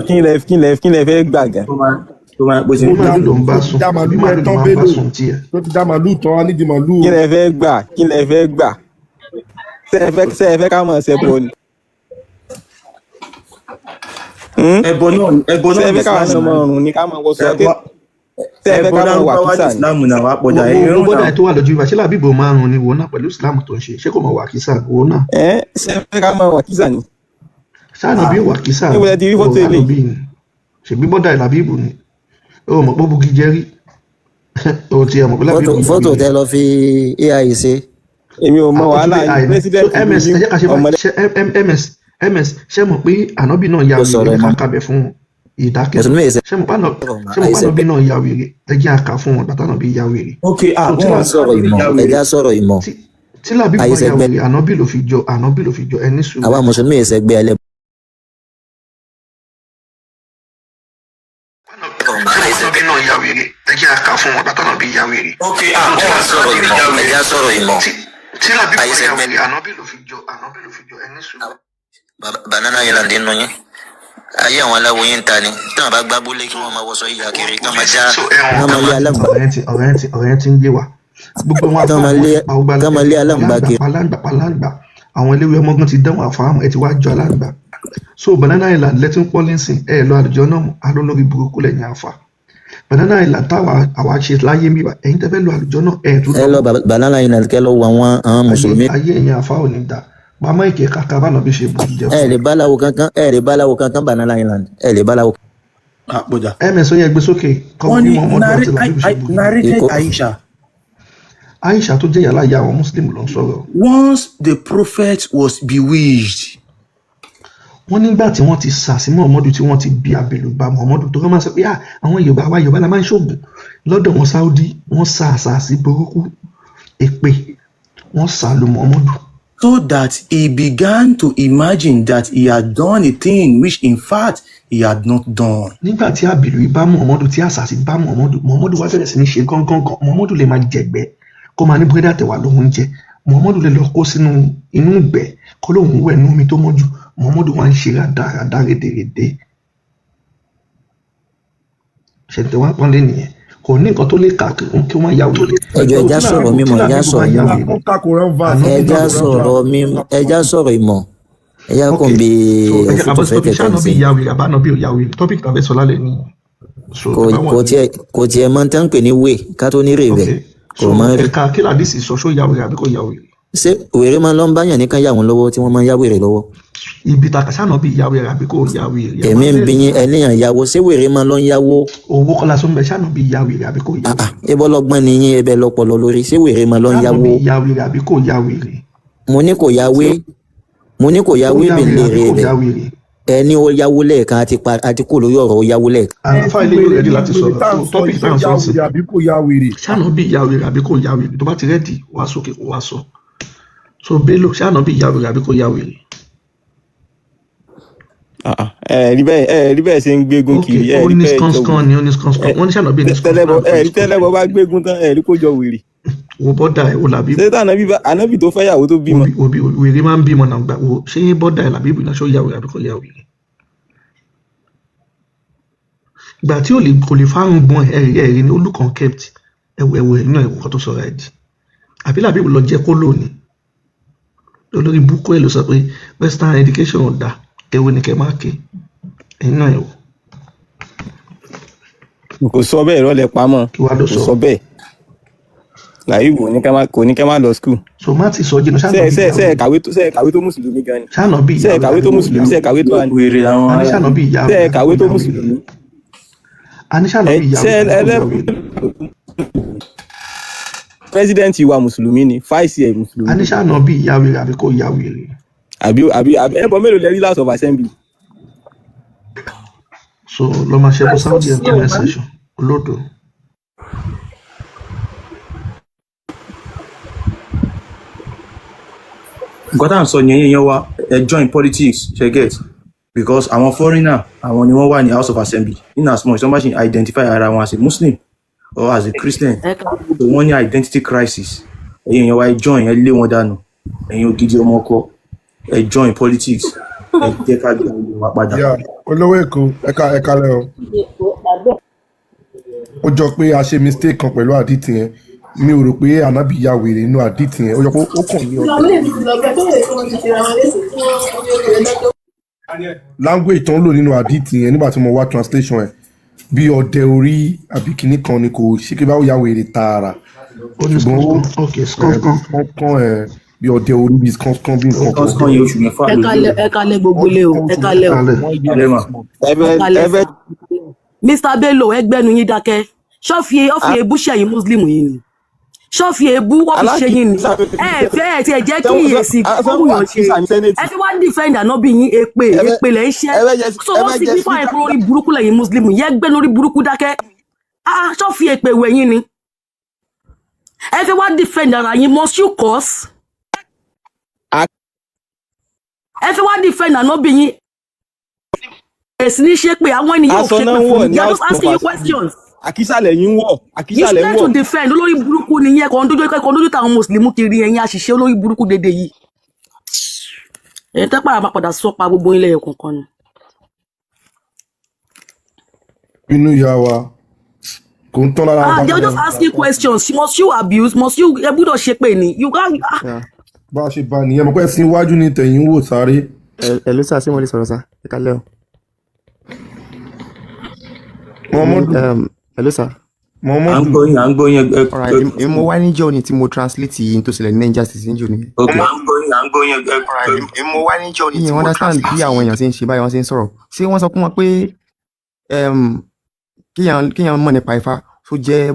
kí lẹ fẹ́ gbà gan. tó máa pèsè bí màálù ló ń bá sùn bí màálù ló ń bá sùn tiẹ̀. tó ti dá màálù tán á nídìí màálù. kí lẹ fẹ́ gbà ṣe ẹ fẹ́ ká mọ̀ ṣe bọ̀ ni. ẹbọ náà ṣe ẹ fẹ́ ká mọ̀ ọ̀run ni ká mọ̀ wọ́n sọ ṣe ẹ fẹ́ ká mọ̀ wà kísà ni. Islam náà wà pọ̀jà ẹ̀rọ bọ́dà tó wà lójú ibà ṣé làbíbò márùn-ún ni wò náà pẹ̀lú Islam tó ń ṣe ṣé kò mọ̀ wà kísà wò náà. ṣe ẹ fẹ́ ká mọ̀ wà kísà ni. sáànà bí wà kísà ṣèbí bọ́dà làbíbò ni ó mọ̀ pé bugi jẹ́rí ó ti ẹ̀ mọ̀ pé làbíbò ni. fọ́tò tẹ lọ fi AI ṣe. èmi ò mọ wàhálà president ms ṣe mọ̀ pé ànábì náà ya wèrè ká kábẹ̀ fún ìdákẹ́ ṣe mọ̀ pé ànábì náà ya wèrè ẹjẹ́ àká fún wọn bàtà ànábì ya wèrè. ẹja sọ̀rọ̀ ìmọ̀ tí làbí wọn ya wèrè ànábì ló fi jọ ẹni sùn. àwa mùsùlùmí ẹsẹ̀ gbé ẹlẹ́. ànábì náà ya wèrè ẹjẹ́ àká fún wọn bàtà ànábì ya wèrè. ẹja sọ̀rọ̀ ìmọ̀ tí làbí wọn ya wèrè ànábì ló fi jọ ẹni sùn. Banana Island nínú yín ayé àwọn aláwo yín ta ni tí wọn bá gbá bólé kí wọn máa wọṣọ ìyá kiri kí wọn máa já. ọ̀rẹ́ ti ń gbé wa gbogbo wọn kọ́mọlé aláǹgbá kiri. palangba àwọn eléwé ọmọgán ti dánwò àfàmù ẹ ti wá jọ alágbà so Banana Island lẹ́tí ń pọ́ lẹ́sìn ẹ lọ àlùjọ náà mọ̀ alólórí burúkú lẹ́yìn àfà Banana Island táwa àwa ṣe láyé mi ẹ̀yin tẹ́ fẹ́ lọ àlùjọ náà ẹ̀ tó lọ Banana Island kẹ́ lọ wọ àwọn mùsùlùmí. ayé ẹ̀yin àfà ò ní da pamọ́ ìkẹ́ kàkà bá lọ bí ṣe bù jẹ́ fún ẹ lè báláwo kankan Banana Island ẹ lè báláwo. ms oyè gbé sókè wọ́n ní narrated Aisha tó jẹ́ yàrá ìyá àwọn Muslim ló ń sọ̀rọ̀. Once the prophet was bewitched. Wọ́n nígbà tí wọ́n ti sà sí Muhammadu tí wọ́n ti bí abèlú bá Muhammadu tó kọ́ máa sọ pé àwọn Yorùbá la máa ń ṣoògùn lọ́dọ̀ wọn Saudi wọ́n sà sí burúkú èpè wọ́n sà lu Muhammadu. So that he began to imagine that he had done a thing which in fact he had not done. Nígbà tí abèlú bá Muhammadu tí àṣà sí bá Muhammadu wá bẹ̀rẹ̀ sí ní ṣe gángan Muhammadu lè máa jẹ̀gbẹ́ kó máa ní búrẹ́dà tẹ̀wá lóhun jẹ Muhammadu lè lọ kó sínú inú ìgbẹ́ kó lóhun wẹ̀ nú omi tó mọ́jú Muhammadu wá ń ṣe rádaràdá rédèrèdè ṣètò wá pọ́nlé nìyẹn kò ní nǹkan tó lè kà kí wọ́n yà wò. ẹja sọ̀rọ̀ mímọ́ ẹja sọ̀rọ̀ ìmọ̀ ẹja kàn bí òfin tó fẹ́ kẹ̀kẹ́ sí. topic tàbí sọlá lè ní. kò tiẹ̀ mọ̀ tán pè ní wé ká tó ní rè bẹ́ẹ̀. ẹ̀ka kí ládìsí sọ ṣó yàwèrè àbí kò yàwèrè. ṣé wèrè máa ń lọ ń báyàn nìkan yà wọ́n lọ́wọ́ tí wọ́n máa ń yáwèrè lọ́wọ́. ibi ta kàṣánà bí yàwèrè àbí kò yàwèrè. èmi ń bí yín ẹlẹ́yàn yàwó ṣé wèrè máa lọ ń yáwó. owó kọ́lá sọ ń bẹ ṣánà bí yàwèrè àbí kò yàwèrè. ebe ọlọ́gbọ́n ni yín ebe lọ́pọlọ lórí ṣé wèrè máa lọ ń yáwó. ṣánà bí yàwèrè àbí kò yàwèrè. mo ní kò yáwé bèlè rẹ̀ ẹni ó yáwó lẹ́ẹ̀kan àti kò lórí ọ̀rọ̀ ó yáwó lẹ́ẹ̀kan. àǹfà ilé yóò rẹ́dí láti sọ̀rọ̀ tọ́pìkì náà sọ sí ṣáná bí yàwèrè àbí kò yàwèrè tó bá ti rẹ́dí wá sókè kó wá sọ so Bello ṣáná bí yàwèrè àbí kò yàwèrè. rí bẹ́ẹ̀ ṣe ń gbégun kiri ó ní skánskán ni wọ́n ní ṣáná bí ní skánskán. tẹ́lẹ̀bọ̀ bá gbégun tán rí kó jọ wèrè. wo bọ́dà ẹ̀ wo làbí. ṣé ànábì tó fẹ́ yàwó tó bímọ. wèrè máa ń bímọ náà gbà wo ṣé bọ́dà ẹ̀ làbí ìbùnà ṣó yàwèrè àbí kò yàwèrè. ìgbà tí kò lè fárùn gbọ́n ẹ̀rí ní olùkàn kept ẹ̀wẹ̀ inú ẹ̀wọ̀ kan tó sọ̀rọ̀ ẹ̀ di àbí làbí ìbùnà jẹ́ kó lò ní olórí búkú ẹ̀ ló sọ pé western education ò dá ewu ni kẹ́ máa ké inú ẹ̀wọ̀. kò sọ bẹ́ẹ̀ rọ́lẹ̀ pamọ́ kò sọ bẹ́ẹ̀ làyíwò kò ní kẹ́ máa lọ skul. so má ti sọ jìnnà ṣe kàwé tó mùsùlùmí gan ni. ṣáná bí ìyá ṣe kàwé tó mùsùlùmí ṣe kàwé tó wèrè àwọn ará ṣáná bí ìyá ṣe kàwé tó mùsùlùmí. àní ṣáná bí ìyá pírẹsidẹ́ǹtì wa mùsùlùmí ni fáìsì ẹ̀ mùsùlùmí. àní ṣáná bí ìyá wèrè àbí kò ìyá wèrè. àbí ẹ̀bọ̀ mélòó lẹ́rí House of Assembly. so lọ máa ṣe fún Saudi comment section olódò. nǹkan tá à ń sọ yẹn yẹn wá join politics ṣe get because àwọn foreigner àwọn ni wọ́n wà ní House of Assembly in as much somebody identify ara wọn as a Muslim or as a Christian so wọ́n ní identity crisis ẹ̀yin yẹn wá join ẹ lé wọn dànù ẹ̀yin ògidì ọmọ ọkọ ẹ join politics ẹ jẹ́ ká gbé àwọn ìwà padà. olówó èkó ẹ̀ka lẹ́ o ó jọ pé a ṣe mistake kan pẹ̀lú àdìtì yẹn mi ò rò pé ànábì ya wèrè inú àdìtì yẹn ó yọ pé ó kàn ní ọ̀dọ̀. language tó ń lò nínú àdìtì yẹn nígbà tí mo wá translation ẹ̀ bí ọdẹ orí àbí kinní kan ni kò ṣe kí báwo ya wèrè tààrà ṣùgbọ́n kọ́ńkán ẹ̀ bí ọdẹ orí bí kọ́ńkán bí nǹkan kan. kọ́ńkán yẹn oṣù mẹ́fà lójú. ẹ kalẹ̀ gbogbo lé o ẹ kalẹ̀ o. Mr. Bello ẹgbẹ́nu yín dákẹ́ ṣọ́ọ̀fì ebú ṣẹ̀yìn Muslim yìí ni ṣọ́ọ̀fì ebú wọ́n fi ṣe yín ni ẹ ti ẹ̀ jẹ́ kí èsì kọ́mùyàn ṣe ẹ fi wá defend ànábì yín èpè lẹ́ ń ṣẹ́ so wọ́n sì bí fáwọn ẹ̀kọ́ lórí burúkú lẹ́yìn Muslim yẹn gbẹ́ lórí burúkú dákẹ́ ṣọ́ọ̀fì èpè wẹ̀ yín ni ẹ fi wá defend ara yín must you curse ẹ fi wá defend ànábì yín èsì ní ṣe pé àwọn ènìyàn ò ṣe pé fún mi they are just asking you questions. àkísàlẹ̀ yín wọ̀ àkísàlẹ̀ wọ̀. you try to defend olórí burúkú ni yẹn kàn dójú táwọn mùsùlùmí kiri ẹ̀yìn àṣìṣe olórí burúkú dédé yìí. tẹ́ pàrọ̀ máa padà sọ́pa gbogbo ilé ẹ̀kọ́ kan ni. inú ìyá wa kò ń tán lára. they are just asking questions must you abuse must you ẹ gbúdọ̀ ṣe pé ni you can bá a ṣe bá nìyẹn mo pẹ́ sí iwájú ní tẹ̀yìn wò sáré. ẹ ló sá sí mo lè sọ̀rọ̀ sá ẹ kálẹ́ o. Muhammadu. ẹ ló sá. à ń gbọ́ yín. alright mo wá níjọ́ ni tí mo translate yìí tó ṣẹlẹ̀ ní Niger State níjọ́ ni. ok mo wá níjọ́ ni tí mo understand bí àwọn èèyàn ṣe ń ṣe báyìí wọ́n ṣe ń sọ̀rọ̀ ṣé wọ́n sọ fún wọn pé kéèyàn mọ̀ nípa Ifá tó jẹ́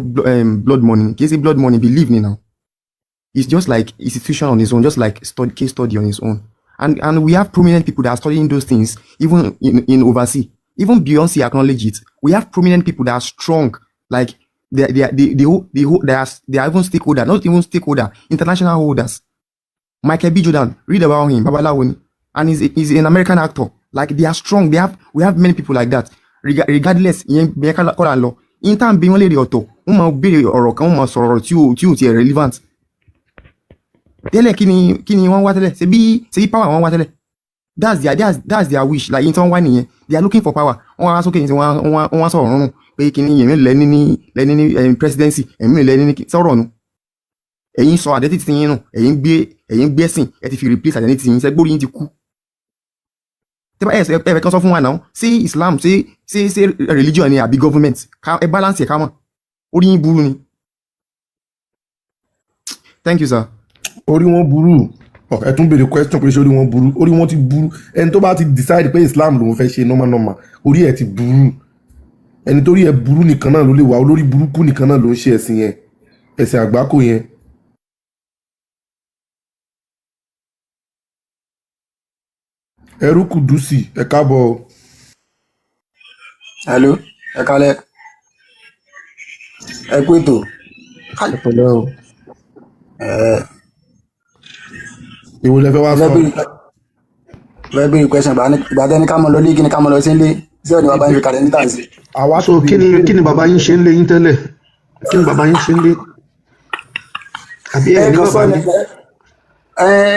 blood money kì í ṣe blood money believe ni now it's just like institution on its own just like case study on its own and we have prominent people that are studying those things even in overseas even Beyonce acknowledge it we have prominent people that are strong like they are even stakeholder not even stakeholder international holders. Michael B. Jordan, read about him, Babalawo ni, and he's an American actor. Like they are strong. We have many people like that. Regardless, in time being only the auto, be or come or two relevant. Tell kini one watele, say power one watele. That's their wish. Like in some one they are looking for power. One also can one so pé kini yẹn lẹ́ni presidency ẹ̀mí lẹ́ni sọ̀rọ̀ nu ẹ̀yin sọ identity yín nù ẹ̀yin gbé ẹ̀sìn ẹ ti fi replace identity yín sẹ́gbórí yín ti kú. Tẹ́bá ẹ̀fẹ̀ kan sọ fún wa náà ṣé Islam ṣé religion ni àbí government ẹ balance ẹ̀ ká mọ̀ orí yín burú ni. Thank you sir. Orí wọn burú ẹ tún béèrè question pé ṣé orí wọn burú orí wọn ti burú ẹni tó bá ti decide pé Islam lòun fẹ́ ṣe normal orí ẹ̀ ti burú ẹni tó rí ẹ burú nìkan náà ló lè wá olórí burúkú nìkan náà ló ń ṣe ẹ̀sìn yẹn ẹ̀sìn àgbákò yẹn. ẹrú Kùdùsì ẹ káàbọ̀. hello ẹ kálẹ́ ẹ kú ètò. ẹ pẹ̀lẹ́ o. ìwọ lẹ fẹ́ wá sọ. fẹ́ bí question ìgbà tẹ́ni ká mọ lọ lé kí ni ká mọ lọ sí ilé sí ọ̀nà bàbá yín fi kàlẹ́ níta sí. so kí ni bàbá yín ṣe ń lé yín tẹ́lẹ̀ kí ni bàbá yín ṣe ń lé àbí ẹ̀ ní bàbá yín.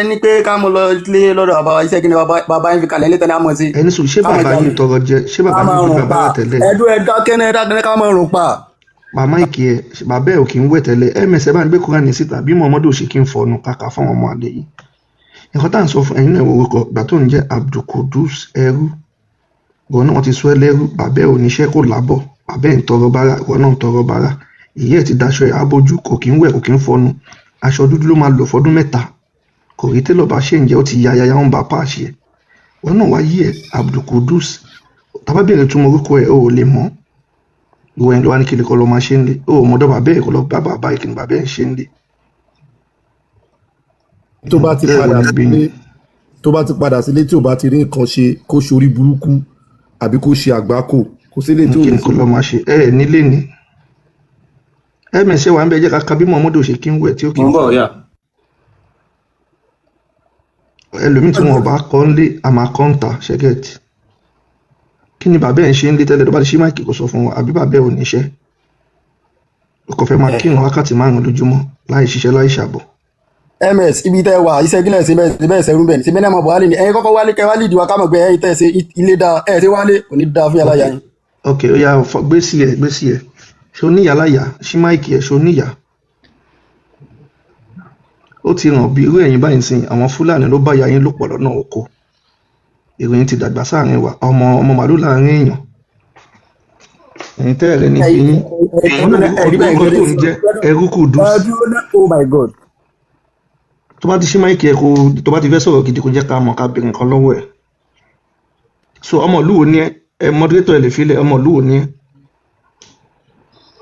ní pé ká mọ lọ lé lọ́dọ̀ bàbá iṣẹ́ kí ni bàbá yín fi kàlẹ́ níta ní àmọ́ sí. ẹni sùn ṣé bàbá yín tọrọ jẹ ṣé bàbá yín fi bàbá rẹ tẹ́lẹ̀. ẹdún ká mọ rùn pa. màmá ìkì ẹ bàbá ẹ ò kì í wẹ̀ tẹ́lẹ̀ ms ẹ bá ń gbé Kùránì síta bí Muhammadu ṣe kí n fọnù kàkà fún ọmọ àlè yìí nǹkan tá à ń sọ fún ẹ̀yin náà orúkọ ìgbà tó ń jẹ́ Abdulkudus ẹrú ìwọ náà ti sọ ẹ lẹ́rú bàbá ẹ ò níṣẹ́ kó lábọ̀ bàbá ẹ ń tọrọ bárà ìwọ náà ń tọrọ bárà ìyá ẹ ti daṣọ ẹ abójú kò kí ń wẹ̀ kò kí ń fọnù aṣọ dúdú ló máa lò fọdún 3 kò rí télọ̀ bá ṣe ń jẹ́ ó ti yáyáyá ń bá páàṣì ẹ ìwọ náà wá yí ẹ Abdulkudus tàbá bẹ̀rẹ̀ tún mọ orúkọ ẹ ò lè mọ̀ ìwọ ẹ̀ ló wá ní kíni kọ́ lọ máa ṣe ń lé ó mọ̀dọ́ bàbá ẹ̀ kọ́ lọ bá bàbá ìkíni bàbá ẹ̀ ṣe ń lé. tó bá ti padà sílé tí ò bá ti rí nǹkan ṣe kó ṣorí burúkú àbí kó ṣe àgbákò kó sílé tí ò ní kó lọ máa ṣe ẹ nílé ni msa wà ń bẹ jẹ́ ká bí Muhammadu ṣe kí ń wẹ̀ tí ó kì í ẹlòmíì tí wọn bá kọ́ ń lé àmà kọ́ńtà ṣẹ́gẹ̀tì kí ni bàbá ẹ̀ ń ṣe ń lé tẹ́lẹ̀ tó bá ti ṣí máìkì kò sọ fún wa àbí bàbá ẹ̀ ò níṣẹ́ o kò fẹ́ máa kírun wákàtí 5 lójúmọ́ láì ṣiṣẹ́ láì ṣàbọ̀. ms ibi tẹ́ wà iṣẹ́ gílẹ̀ sí bẹ́ẹ̀ sẹ́rú bẹ́ẹ̀ sí bẹ́ẹ̀ mọ̀ Buhari ni ẹ̀yin kọ́kọ́ wálé kẹ́ wálé ìdíwá kámọ̀ pé ẹ̀yin tẹ́ ṣe ilé da ẹ̀ ṣe wálé kò ní da fún yàrá yà yín. ok ó yà gbé sí ẹ ṣe oníyà láyà ṣí máìkì ẹ ṣe oníyà ó ti ràn bí irú ẹ̀yin báyìí sìn àwọn Fúlàní ló bá ya yín lò pọ̀ lọ́nà oko ìròyìn ti dàgbà sáàrin wa ọmọ màlúù láàrin èèyàn ẹ̀yin tẹ́ẹ̀rẹ́ ní fi yín orúkọ tó ń jẹ́ ẹrú Kùdùs. oh my god. tó bá ti ṣí máìkì ẹ kó tó bá ti fẹ́ sọ̀rọ̀ gidi kó jẹ́ ká mọ̀ ká bèrè nǹkan lọ́wọ́ ẹ̀ so ọmọ ìlú wo ni ẹ mọdúrétọ̀ ẹ lè fi lẹ̀ ọmọ ìlú wo ni ẹ.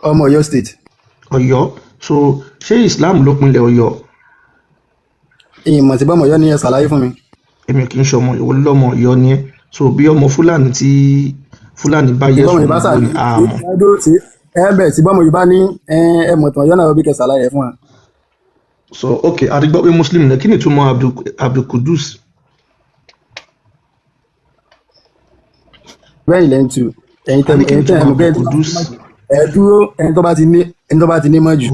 ọmọ Ọ̀yọ́ state. Ọ̀yọ́ so ṣé Islam ló pinlẹ̀ Ọ̀yọ́. ìmọ̀ tí bọ́mọ̀ Ọ̀yọ́ ni ẹ ṣàlàyé fún mi. èmi kì í ṣe ọmọ ìwọ lọ́mọ Ọ̀yọ́ ni ẹ so bí ọmọ Fúlàní tí Fúlàní bá yẹ sùn ló ní àmọ́. ẹ bẹ̀ tí bọ́mọ̀ Yorùbá ní ẹmọ̀ tán Ọ̀yọ́ náà bí kẹ́ ṣàlàyé fún wa. so ok adigbọ́ pé Muslim náà kí ni ìtumọ̀ Abdulkudus. bẹ́ẹ̀ ilẹ̀ ń tu ẹ̀yin tẹ́ ẹ̀mú kẹ́ ẹ dúró ẹni tó bá ti ní mọ́ jù.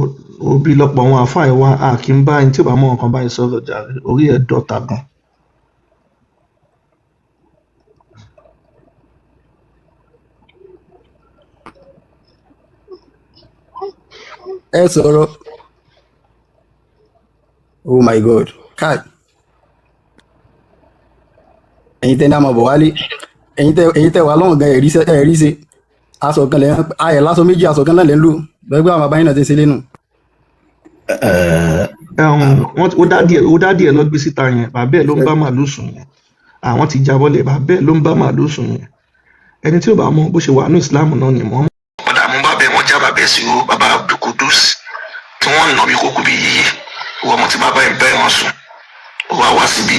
òbí lọ́pọ̀ àwọn àfáà ẹ̀ wá a kì í bá ẹni tí ò bá mọ nǹkan báyìí sọ̀rọ̀ jàre orí ẹ̀ dọ́ta gan. ẹ sọ̀rọ̀ oh my god káì ẹ̀yin tẹ́ ní àmọ́ bọ̀ wálé ẹ̀yin tẹ́ wà lọ́wọ́ gan ẹ̀rí ṣe aṣọ kan lẹ́yìn ayẹ̀ lásọ méjì aṣọ kan náà lẹ́ ń lò gbẹ́gbẹ́ àwọn abáyín náà ti ṣe lẹ́nu. ó dá díẹ̀ lọ gbé síta yẹn bàbá ẹ̀ ló ń bá màálù sùn yẹn àwọn ti jábọ́lẹ̀ bàbá ẹ̀ ló ń bá màálù sùn yẹn ẹni tí ò bá mọ bó ṣe wà ní ìsìlámù náà ni mọ́. padà mú bàbá ẹ̀ wọ́n já bàbá ẹ̀ sí o bàbá Abdulkudus tí wọ́n ń nà bí kókó bí yíyí ìwọ ọmọ tí bàbá ẹ̀ bẹ́ẹ̀ wọn sùn ó wá wá síbi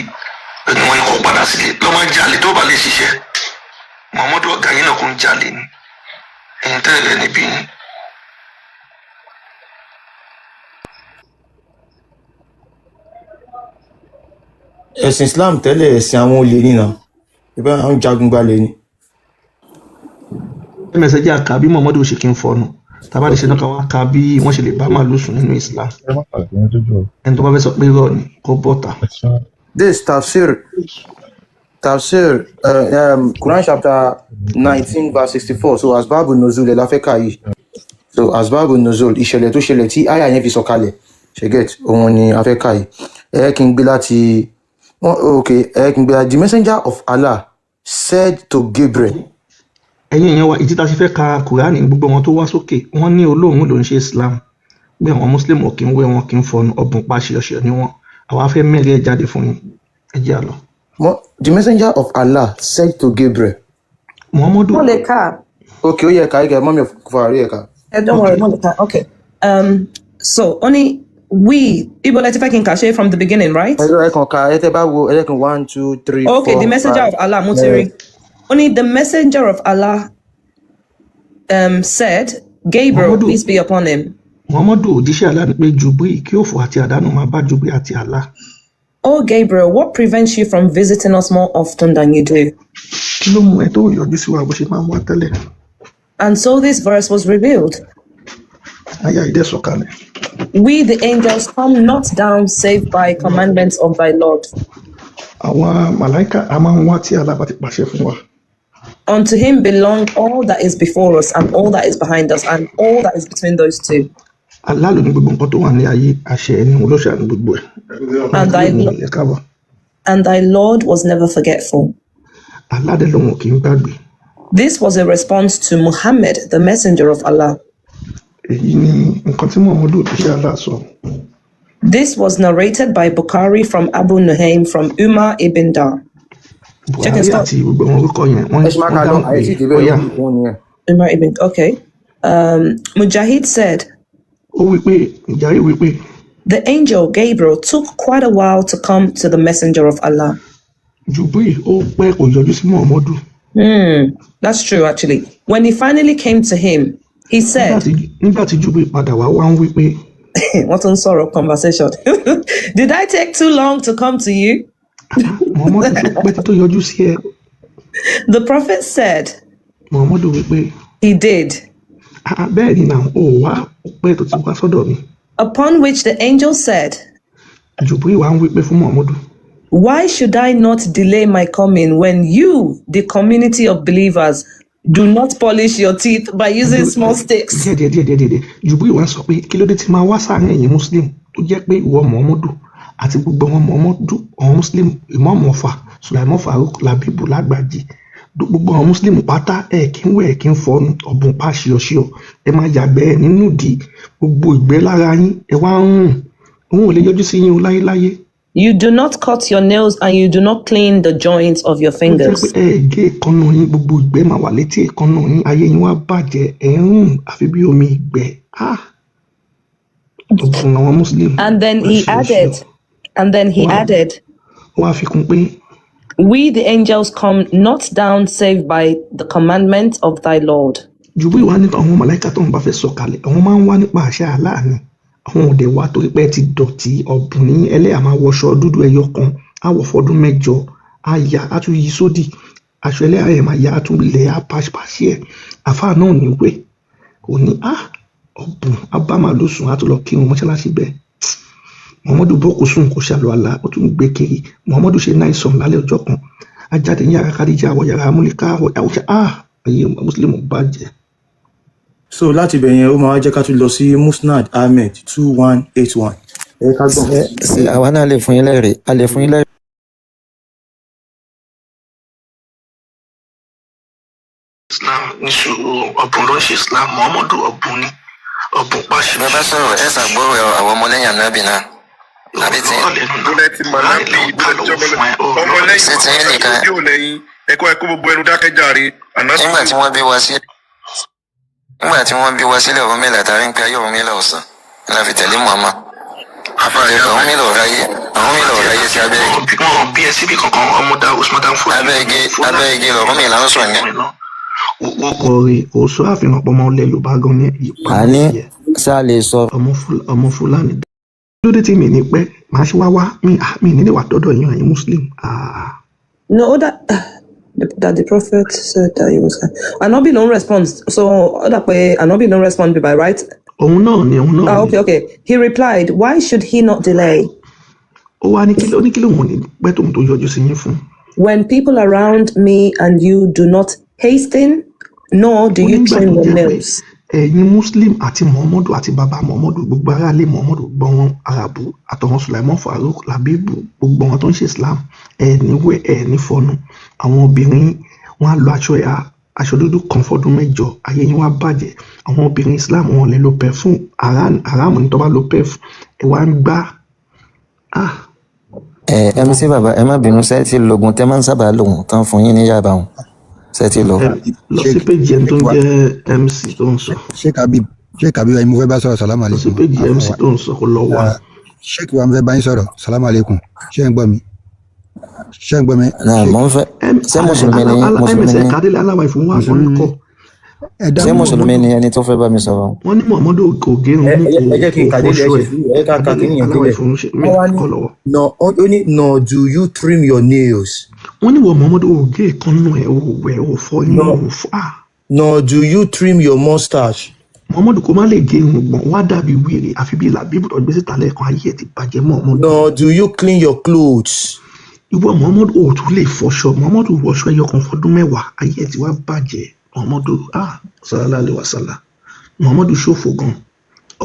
ẹni wọ́n kọ́ padà sílé lọ́mọ jalè tó bá lè ṣiṣẹ́ Muhammadu ọ̀gá yín náà kò ń jalè ni ẹ̀yin tẹ́lẹ̀ níbí yín. ẹ̀sìn Islam tẹ́lẹ̀ ẹ̀sìn àwọn olè nínà ìbá àwọn jagun gbalẹ̀ ni. mẹsẹ̀jì àká bí Muhammadu ṣe kí n fọnù tàbá lè ṣe náà káwá ká bí wọ́n ṣe lè bá màálù sùn nínú Islam ẹni tó bá fẹ́ sọ pé irọ́ ni kó bọ́ta. This tafsir Quran chapter 19 verse 64 so asbabu nuzul ẹ̀ la fẹ́ kà yìí so asbabu nuzul ìṣẹ̀lẹ̀ tó ṣẹlẹ̀ tí àyà yẹn fi sọ̀kalẹ̀ ṣẹ́gẹ̀t òun ni a fẹ́ kà yìí kí n gbé láti kí n gbé láti the messenger of Allah said to Gabriel. ẹ̀yin èèyàn wa ìdí tá a ṣe fẹ́ ka Quran gbogbo wọn tó wá sókè wọ́n ní olóhùn ló ń ṣe Islam pé àwọn Muslim ò kí ń wé wọn kí ń fọnù ọ̀bùn pa ṣíọṣíọ ni wọn àwa fẹ́ mẹ́rin ẹ̀ jáde fún yín ẹ jẹ́ àlọ́. The messenger of Allah said to Gabriel. Muhammadu. Mo lè kà. Okay, ó yẹ ká ẹ mọ́mí Fàárí ẹ̀ ká. Don't worry, mo lè kà. Okay. So only we Ibo leti fẹ́ kí n kà ṣe from the beginning, right? Ẹ kàn ká ẹ tẹ́ bá wo ẹ kàn 1 2 3 4. Okay, the messenger of Allah mo ti rí. Only the messenger of Allah said, Gabriel, peace be upon him. Muhammadu òjíṣẹ́ Allah ní pé Jubril kí òfò àti àdánù máa bá Jubril àti Allah. Oh Gabriel, what prevents you from visiting us more often than you do? Kí ló mú ẹ tó yọjú sí wa bó ṣe máa ń wá tẹ́lẹ̀? And so this verse was revealed. Àyà ìdẹ́ sọ̀kalẹ̀. We the angels come not down save by commandments of thy Lord. Àwọn màláíkà a máa ń wá tí Allah bá ti pàṣẹ fún wa. Unto him belong all that is before us and all that is behind us and all that is between those two. Allah ló ní gbogbo nǹkan tó wà ní ayé àṣẹ ẹni olóṣà ní gbogbo ẹ̀. And thy Lord was never forgetful. Allah dẹ̀ lóhùn kì í gbàgbé. This was a response to Muhammad, the messenger of Allah. Èyí ni nǹkan tí Muhammadu òjíṣẹ́ Allah sọ. This was narrated by Bukhari from Abu Nuhaym from Umar ibn Dar. Bukhari àti gbogbo àwọn orúkọ yẹn wọ́n dáhùn pé ó yá. Umar ibn, okay. Mujahid said, the angel Gabriel took quite a while to come to the messenger of Allah. That's true actually. When he finally came to him, he said, what on sorrow conversation. Did I take too long to come to you? The prophet said, he did. Upon which the angel said, why should I not delay my coming when you, the community of believers, do not polish your teeth by using small sticks? Àti gbogbo àwọn Muhammadu àwọn Muslim Imam Ọ̀fà Sulaiman Farouk Labibu Lágbàjì gbogbo àwọn Muslim pátá kí ń wẹ̀ kí ń fọnu ọ̀bùn pa ṣíọṣíọ ẹ máa yàgbẹ́ nínú ìdí gbogbo ìgbẹ́ lára yín ẹ wá ń rùn òun ò lè yọjú sí yín láyéláyé. You do not cut your nails and you do not clean the joints of your fingers. Gé èékánná yín gbogbo ìgbẹ́ máa wà létí èékánná yín ayé yín wá bàjẹ́ ẹ̀ ń rùn àfi bí omi ìgbẹ́. Ọ̀bùn àwọn Muslim. And then he added, we the angels come not down save by the commandment of thy Lord. Jubril wá nípa àwọn màláíkà tó ń bá fẹ́ sọ̀kalẹ̀ àwọn máa ń wá nípa àṣẹ Allah ni àwọn òde wá torí pé ti dọ̀tí ọ̀bùn ní ẹlẹ́yà máa wọṣọ dúdú ẹyọ kan àwọ̀ fọdún 8 àyà á tún yí sódì aṣọ ẹlẹ́yà ẹ̀ máa yá á tún lẹ̀ á pàṣípàṣí ẹ̀ àfáà náà ní wẹ̀ kò ní ọ̀bùn abámàlúsùn á tún lọ kírun mọ́ṣáláṣí bẹ́ẹ̀. Muhammadu boko sùn kò ṣàlù àlá ó tún gbé kiri Muhammadu ṣe náà sọ̀rọ̀ lálẹ́ ọjọ́ kan ajáde ní yàrá Khadija àwọ̀ yàrá amúlíká àwọ̀ ayé Muslim bàjẹ́. So láti bẹ̀ yẹn ó máa jẹ́ ká tún lọ sí Musnad Ahmed 2181. àwa náà lè fún yín lẹ́rìí a lè fún yín lẹ́rìí. Islam ní sùúrù ọ̀bùn ló ń ṣe Islam Muhammadu ọ̀bùn ni ọ̀bùn pàṣẹ. bẹ́ẹ̀ bá sọ̀rọ̀ ẹ̀ ṣàgbọ́rọ̀ àwọn ọmọlẹ́yìn ànábì náà àbí tí. ṣé tí yín nìkan ẹ̀kọ́ gbogbo ẹnu dákẹ́jàre. nígbà tí wọ́n bí wa sílẹ̀ Ọ̀rúnmìlà tàbí ń pe ayé Ọ̀rúnmìlà ọ̀sán la fi tẹ̀lé Muhammad. Ọ̀rúnmìlà ọ̀ráyé sí abẹ́ igi. wọn bí ẹ síbi kankan ọmọdé usman fún abẹ́ igi Ọ̀rúnmìlà ń sọ ní. orí oṣù àfihàn pọmọ ilẹ̀ Yorùbá gan ní àní ṣá lè sọ. ọmọ Fúlàní lóde tí mi ní pẹ́ màá ṣe wá mi nílé wà dọ́dọ̀ yín àyín Muslim. No, that the prophet said that he was. Anobi no response. So that way, Anobi no respond by right. Okay. He replied, "Why should he not delay? When people around me and you do not hasten, nor do you trim your nails." Ẹ̀yin Muslim àti Muhammadu àti bàbá Muhammadu gbogbo ará ilé Muhammadu gbọ́ wọn Arabu àtọ̀wọn Sulaiman Farouk Labibu gbogbo wọn tó ń ṣe Islam ẹ̀ẹ́ni wẹ̀ ẹ̀ẹ́ni fọnu àwọn obìnrin wọn á lo aṣọ dúdú kan fọdún 7 ayé yín wá bàjẹ́ àwọn obìnrin Islam wọn lè lo perfume haram ní tó bá lo perfume ẹ wá ń gbá. MC bàbá ẹ má bínú sẹ́ẹ̀ tí lògùn tẹ́ máa ń sábà lògùn tán fún yín ní yàbá wọn sẹ́ẹ̀tì lọ. lọ sí péjì ẹni tó ń jẹ́ MC tó ń sọ. Sheikh Habib ẹni mo fẹ́ bá sọ̀rọ̀ salamu aleykum. lọ sí péjì MC tó ń sọ kó lọ wá. Sheikh wa mo fẹ́ bá yín sọ̀rọ̀ salamu aleykum ṣé ń gbọ́ mi. náà mo ń fẹ́ ṣé mùsùlùmí ni ṣé mùsùlùmí ni ẹni tó fẹ́ bá mi sọ̀rọ̀. wọ́n ní Muhammadu kò gérun mú kò fọ́ṣọ́ ẹ̀. No, do you trim your nails? wọ́n ní wọ́n Muhammadu ò gé ìkànnù ẹ̀ ò wẹ̀ ò fọ́ inú ò fọ́. No, do you trim your mustache? Muhammadu kò má lè gé irun gbọ̀n wá dàbí wèrè àfi bí Làbíbù tó gbé síta lẹ́ẹ̀kan ayé ẹ̀ ti bàjẹ́ Muhammadu. No, do you clean your clothes? ìwọ Muhammadu ò tún lè fọṣọ Muhammadu wọṣọ ẹyọ kan fọdún 10 ayé ẹ̀ ti wá bàjẹ́ Muhammadu sallallahu alaihi wasallam Muhammadu ṣòfò gan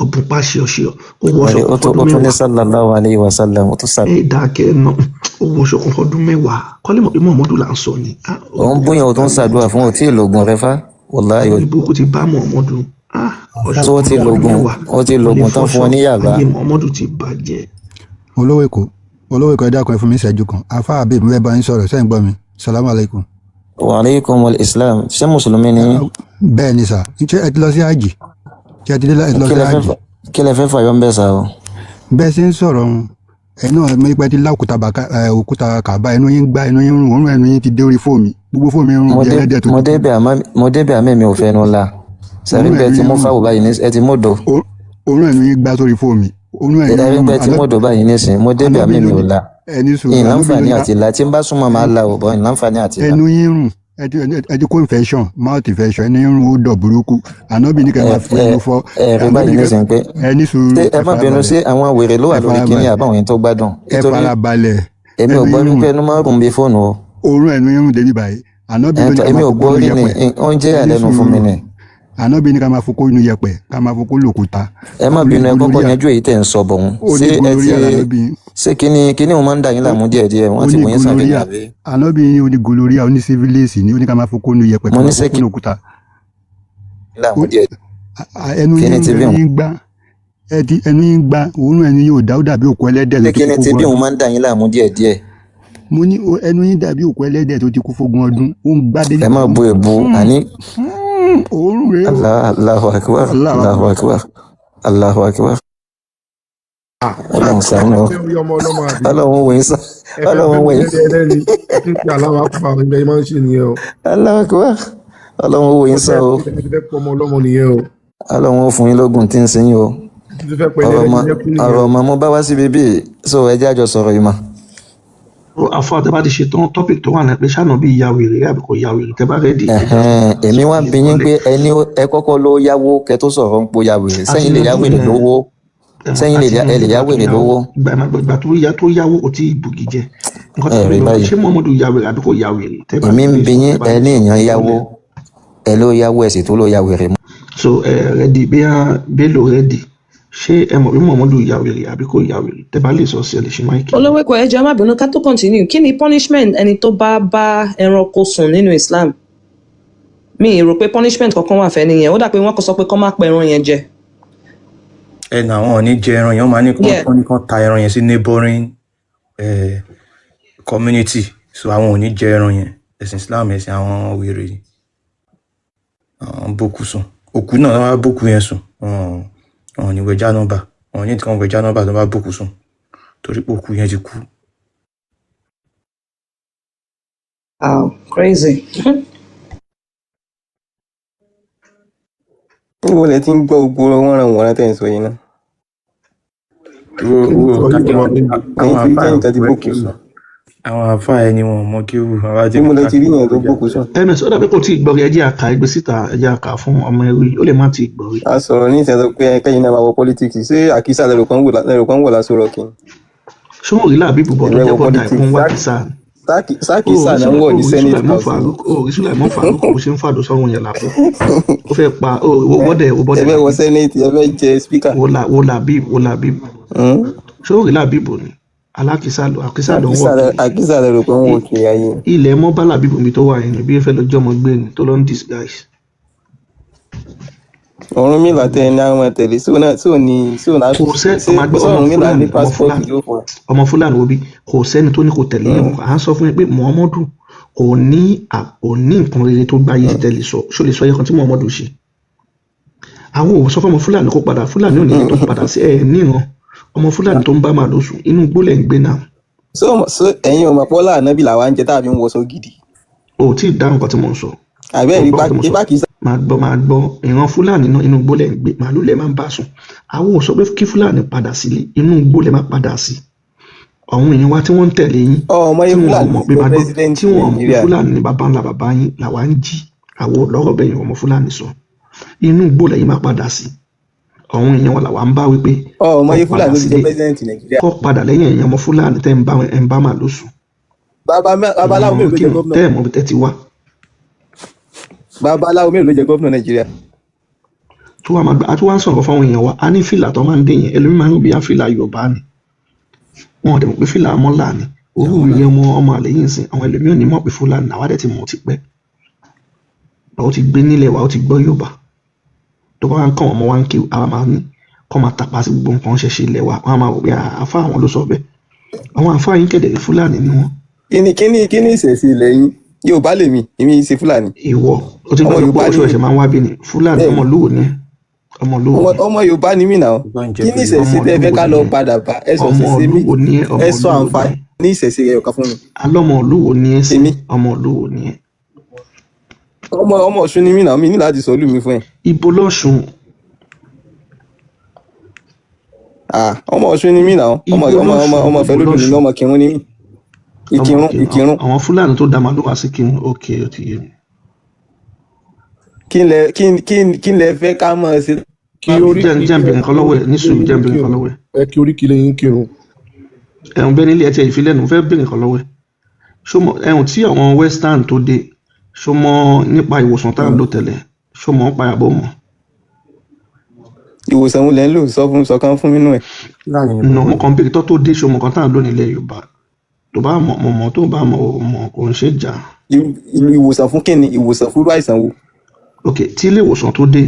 ọ̀bùn pàṣẹ ọ̀ṣẹ́ ó wọṣọ kan fọdún 10. ó tún ní sallallahu alaihi wasallam ó tún sàbẹ̀. ẹ dákẹ́ náà ó wọṣọ kan fọdún 10 kọ́lé mọ̀ pé Muhammadu là ń sọ ni. ó ń bóyá ó tún ṣàdúrà fún òtí ìlògùn rẹ fá wàláhì. ìbùkún ti bá Muhammadu. ó ti lògùn tán fún ọ ní yàrá. ayé Muhammadu ti bàjẹ́. olówó èkó ẹ dákun ẹ fún mi ìṣẹ́jú kan afa abib mi fẹ́ bá yín sọ̀rọ̀ sẹ́yìn gbọ́ mi salamu aleykum. wa aleykum wal islam ṣé mùsùlùmí ni. bẹ́ẹ̀ ni sà ṣé ẹ ti lọ sí àjì ṣé ẹ ti lọ sí àjì. kí lẹ fẹ́ fàyọ ń bẹ̀ sá o. bẹ́ẹ̀ ṣe ń sọ̀rọ̀ ẹnu mi pẹ́ ti lá òkúta kàbá ẹnu yín gbá ẹnu yín rún òórùn ẹnu yín ti dé orí fóònù gbogbo fóònù yín rún bí ẹlẹ́dẹ̀ tó. mo débẹ̀ àmì mi ò fẹ́ nu la sẹ́rí bẹ́ẹ̀ tí mo fáwọ̀ báyìí ní ẹ ti mú dò. òórùn ẹnu yín gbá sórí fóònù. ẹ̀rí bẹ́ẹ̀ tí mo dò báyìí nísìnyí mo débẹ̀ àmì mi ò la ìlànfààní àti ìlà tí ń bá súnmọ́ máa la ò bọ́ ìlànfààní àti ìlà. ẹnu yín rùn ẹ ti kó infection mouth infection ẹnu yín rùn ó dọ̀ burúkú ànábì ní kẹ́kẹ́ máa fi ẹnu fọ́. ẹ̀rí báyìí nísìnyí pé ẹ má bínú sí àwọn wèrè ló wà lórí kíní àbáwọn yẹn tó gbádùn. ẹ farabalẹ̀. èmi ò gbọ́ wípé ẹnu máa rùn bí fóònù o. òórùn ẹnu yín rùn débi báyìí ànábì ló ní ká máa fokó inú yẹpẹ̀. oúnjẹ àlẹ́nu fún mi ni. ànábì ní ká máa fokó inú yẹpẹ̀ ká máa fokó lòkúta. ẹ má bínú ẹ kọ́kọ́ yanjú èyí tẹ̀ ń sọ bọ̀ ṣé kíní wọn máa ń dà yín láàmú díẹ̀díẹ̀ wọ́n ti wọ́n sàbẹ̀ yàrá. ànábì ní oní gonorrhea oní syphilis ní oní ká máa fokó inú yẹpẹ̀ ká máa fokó lòkúta. ẹnu yín gbá òórùn ẹnu yóò dá ó dàbí òkú ẹlẹ́dẹ̀ tó ti kú fógún ọdún. kíní tí bí wọn máa ń dà yín láàmú díẹ̀díẹ̀. mo ní ẹnu yín dàbí òkú ẹlẹ́dẹ̀ tó ti kú fógún ọdún ó ń gbá délé. ẹ má bu èbú àní. òórùn rẹ. Allahu akbar Allahu akbar Allahu akbar. Ọlọ́run ṣàánú Ọlọ́run wòye sá Ọlọ́run wòye. Allahu akbar Ọlọ́run wòye sá o. Ọlọ́run fún yín lógún tí ń sin yín o. ọ̀rọ̀ ọmọ mo bá wá síbi bíi so ẹ jẹ́ àjọ sọ̀rọ̀ yìí mọ́. àfọ àtẹ́bá ti ṣetán topic tó wà ní pé ṣáná bí ìyá wèrè àbí kò ìyá wèrè tẹ́ bá rẹ́dì. èmi wá bí yín pé ẹni ẹ kọ́kọ́ ló yáwó kẹ́ tó sọ̀rọ̀ ń po ya wèrè sẹ́yìn lè yá wèrè lówó sẹ́yìn lè yá wèrè lówó. ìgbà tó yáwó kò tí ì bùgì jẹ nǹkan tó lè lọ ṣé Muhammadu yá wèrè àbí kò yá wèrè. èmi ń bí yín ẹ ní èèyàn yáwó ẹ ló yáwó ẹ sì tó ló yá wèrè. so rẹ́dì bí Bello rẹ́dì ṣé ẹ mọ̀ bí Muhammadu ya wèrè àbí kò ya wèrè tẹ́ bá lè sọ sí ẹ lè ṣe máìkì. olówó ẹ̀kọ́ ẹ̀jẹ̀ má bínú ká tó continue kí ni punishment ẹni tó bá ẹranko sùn nínú Islam mi rò pé punishment kankan wà fẹ́ nìyẹn ó dà pé wọ́n kò sọ pé kọ́ má pa ẹran yẹn jẹ. ẹnà àwọn ò ní jẹ ẹran yẹn wọ́n máa ní kán ta ẹran yẹn sí neighboring community so àwọn ò ní jẹ ẹran yẹn ẹ̀sìn Islam ẹ̀sìn àwọn wèrè àwọn boko sùn òkú náà wọ́n bá boko yẹn sùn wọn ò ní wẹjá nọ́mbà wọn ò ní ìdíkan wẹjá nọ́mbà tó bá boko sùn torí pé òkú yẹn ti kú. Wow, crazy. níbo lẹ ti ń gbọ́ gbogbo wọn ràn wọ́n tẹ̀ ń sọ yìí náà. àwọn àfà ẹni wọn mọ kí wù. níbo lẹ ti rí yẹn tó gbókùn sọ. ms ó dàbí kò tí ì gbọ́ rí ẹjẹ́ àká ẹgbẹ́ síta ẹjẹ́ àká fún ọmọ ẹrú ó lè má tí ì gbọ́ rí. a sọ̀rọ̀ ní ìṣẹ́sọ pé kẹ́yìn náà máa wọ pọ́lítíìkì ṣé àkísà lẹ́rù kan wò lásán rọ̀ kí. ṣé wọn rí láàbí bùbọ̀ tó jẹ́ bọ́dà ìfún wá kìsà. sákìsà náà ń wọ̀ ní senate house. oríṣiríṣi àìmọ́ fàárùk kò ṣe ń fàdó sọ́run yẹn lápò ó fẹ́ pa wọ́dẹ̀ ẹ fẹ́ wọ senate ẹ fẹ́ jẹ speaker. wo làbí ṣé wọn rí láàbí bò ní alákìsà ló ń wọ̀ àkísà lẹ́rù kan wọ̀ kì í ayé. ilẹ̀ mọ́ bá làbí bòmí tó wà yẹn bí ẹ fẹ́ lọ jọmọ gbé ni tó lọ ń disguise. ọ̀run mi làtẹ̀ ní àwọn tẹ̀lé sóò ní passport ló fún wa. ọmọ Fúlàní wo bí kò sẹ́ni tó ní kò tẹ̀lé yẹn à ń sọ fún yín pé Muhammadu kò ní nǹkan rere tó gbáyé ti tẹ̀lé sọ ṣó lè sọ yẹ kan tí Muhammadu ṣe. àwọn ò sọ fún ọmọ Fúlàní kó padà Fúlàní ò ní tó padà sí ẹ̀ níran ọmọ Fúlàní tó ń bá máa lóṣù inú gbólẹ̀ ń gbé náà. ẹ̀yin ọmọ pọ́lá ànábì làwa ń jẹ táàbí ń wọṣọ gidi. o tí ì dá nǹkan tí mo ń sọ. àbẹ́ẹ̀rí ibà kìí sá. máa gbọ́ ìran Fúlàní náà inú gbólẹ̀ ń gbé màálù lẹ̀ máa ń bá sùn àwọn ò sọ pé kí Fúlàní padà sílé inú gbólẹ̀ máa padà sí àwọn èèyàn wa tí wọ́n ń tẹ̀lé yín tí wọ́n mọ̀ pé Fúlàní ní bàbá ńlá bàbá yín làwa ń jí àwọn lọ́rọ̀ bẹ́yìn ọmọ Fúlàní sọ inú gbólẹ̀ yín máa padà sí àwọn èèyàn wọn làwa ń bá wípé kọ́ padà lẹ́yìn èèyàn ọmọ Fúlàní tẹ́ ń bá máa lóṣù. babaláwo mélòó ló jẹ gómìnà. tẹ́ ẹ̀ mọ̀ bí tẹ́ ti wá. babaláwo mélòó ló jẹ gómìnà Nàìjíríà. tó wà máa àti wá ń sọ̀rọ̀ fáwọn èèyàn wa a ní fìlà tó máa ń dé yẹn ẹlòmíín máa ń bí i fìlà Yorùbá ni wọn ò dẹ̀ mọ̀ pé fìlà amọ́là ni òwú ìyẹn ọmọ àlẹ́ yìí ń sìn àwọn ẹlòmíín ò ní mọ̀ pé Fúlàní àwa dẹ̀ ti mọ̀ ti pẹ́ ó ti gbé nílẹ̀ wa ó ti gbọ́ Yorùbá tó bá ń kàn ọmọ wa ń kí àwa máa ní kọ́ máa tàpá sí gbogbo nǹkan ṣẹ̀ṣẹ̀ ilẹ̀ wa wọ́n á máa wò pé àáfà àwọn ló sọ bẹ́ẹ̀ àwọn àáfà yín kẹ̀dẹ̀ Fúlàní ni wọ́n. kíni ìṣẹ̀ṣẹ̀ ilẹ̀ yín Yorùbá lèmi èmi ṣe Fúlàní. ìwọ o ti gbọ́dọ̀ pé oṣù ẹ̀ṣẹ̀ máa ń wá bí ni Fúlàní ọmọlúwo ni ọmọ Yorùbá ni mí náà kíni ìṣẹ̀ṣẹ̀ tẹ́ fẹ́ ká lọ padà bá ẹ sọ ṣẹṣẹ mi ẹ sọ àǹfààní ní ìṣẹ̀ṣẹ̀ rẹ̀ ọ̀kan fún mi. alọ́mọlúwo ni ẹ sí ọmọlúwo ni ẹ. ọmọ Ọ̀ṣun ni mí náà mi ní láti sọ ìlú mi fún ẹ. ibo lọ́ṣun. ọmọ Ọ̀ṣun ni mí náà ọmọ ìfẹ́ lódò ní ọmọ Kírun ni mí Ìkírun. àwọn Fúlàní tó dá màlúù wá sí Kírun òkè ó ti yé mi. kí lẹ fẹ́ ká mọ̀ sí. jẹ́ǹbì nǹkan lọ́wọ́ ẹ̀ ní sùúrù jẹ́ǹbì nǹkan lọ́wọ́ ẹ̀. ẹ kí orí kí lẹ́yìn Kírun. ẹ̀hún bẹ́ẹ̀ nílé ẹtì ìfilẹ̀ nù fẹ́ bẹ̀rẹ̀ nǹkan lọ́wọ́ ẹ̀. ẹ̀hún tí àwọn western tó dé ṣó mọ̀ nípa ìwòsàn tá à ń lò tẹ́lẹ̀ ṣó mọ̀ ń pa àbọ̀ mọ́. ìwòsàn wo lẹ ń lò sọkàn fún mi nù ẹ. nà mo kàn bèrè tó dé ṣó mọ̀ kan tá à ń lò nílẹ̀ Yorùbá tó bá mọ̀ tó bá mọ̀ kò ń ṣe jà. ìwòsàn fún kíni ìwòsàn fún àìsàn wo. ok tí ilé ìwòsàn tó dé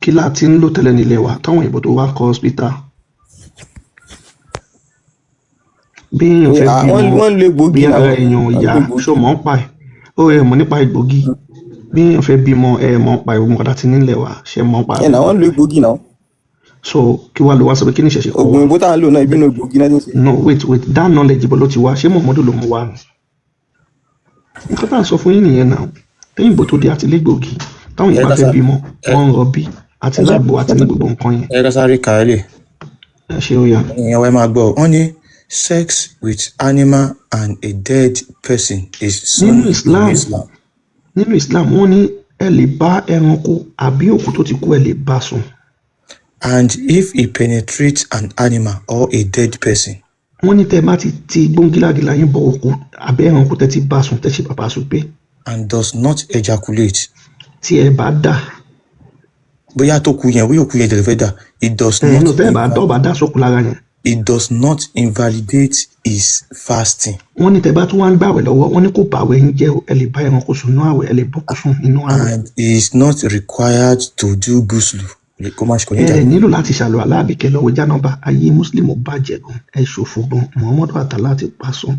kí la ti ń lò tẹ́lẹ̀ nílẹ̀ wa táwọn òyìnbó tó wá kọ́ hospital. bí èèyàn fẹ́ bímọ bí ara èèyàn ìyá ṣó mọ̀ ń pa ẹ̀ ó yẹ mọ̀ nípa egbògi bí èèyàn fẹ́ bímọ ẹ̀ mọ̀ pa ìwọ̀n kọ́ta ti nílẹ̀ wa ṣe mọ̀ pa. ẹ̀ náà wọ́n lo egbògi náà. so kí wàá lọ wá sọ pé kí ni ìṣẹ̀ṣẹ̀ kọ́ wa. oògùn ìbò tá à ń lò náà ìbínú egbògi náà. no wait that knowledge ibo ló ti wá ṣé Muhammadu ló mú wá ni. nǹkan tá à ń sọ fún yín nìyẹn náà lẹ́yìn ìbò tó dé àti légbògi táwọn yẹn bá fẹ́ bímọ wọ́n ń rọbí àti lágbo àti ní gbogbo nǹkan yẹn. ẹ ká sáré kàálẹ̀. ẹ ṣe ó yà. ìyẹn wẹ́ẹ́ máa gbọ́ wọ́n ní sex with animal and a dead person is sin nínú Islam wọ́n ní ẹ lè bá ẹranko àbí òkú tó ti kú ẹ lè bá sùn. and if he penetrates an animal or a dead person. wọ́n ní tẹ́ bá ti gbóngílágìlá yín bọ òkú àbí ẹranko tẹ́ ti bá sùn tẹ́ ṣe bàbá sùn pé. and does not ejaculate. tí ẹ bá dà bóyá tó kú yẹn bóyá òkú yẹn tẹ̀lé fẹ́ dà, it does not. No, tẹ́ bá tọ́ bá dá sókun lára yẹn. It does not invalidate his fasting. Wọ́n ní tẹ́ bá tún wá ń gbàwẹ̀ lọ́wọ́, wọ́n ní kò bàwẹ̀ ń jẹ́ ẹ lè bá ẹran kó sùn nínú àwẹ̀, ẹ lè bọ́ kó sùn nínú àwẹ̀. And he is not required to do ghusl. Ẹ nílò láti ṣàlù aláàbíkẹ́ lọ́wọ́ jánábà, ayé Mùsùlùmí bàjẹ́ gan, ẹ ṣòfò gan, Muhammadu Atala ti pa sùn.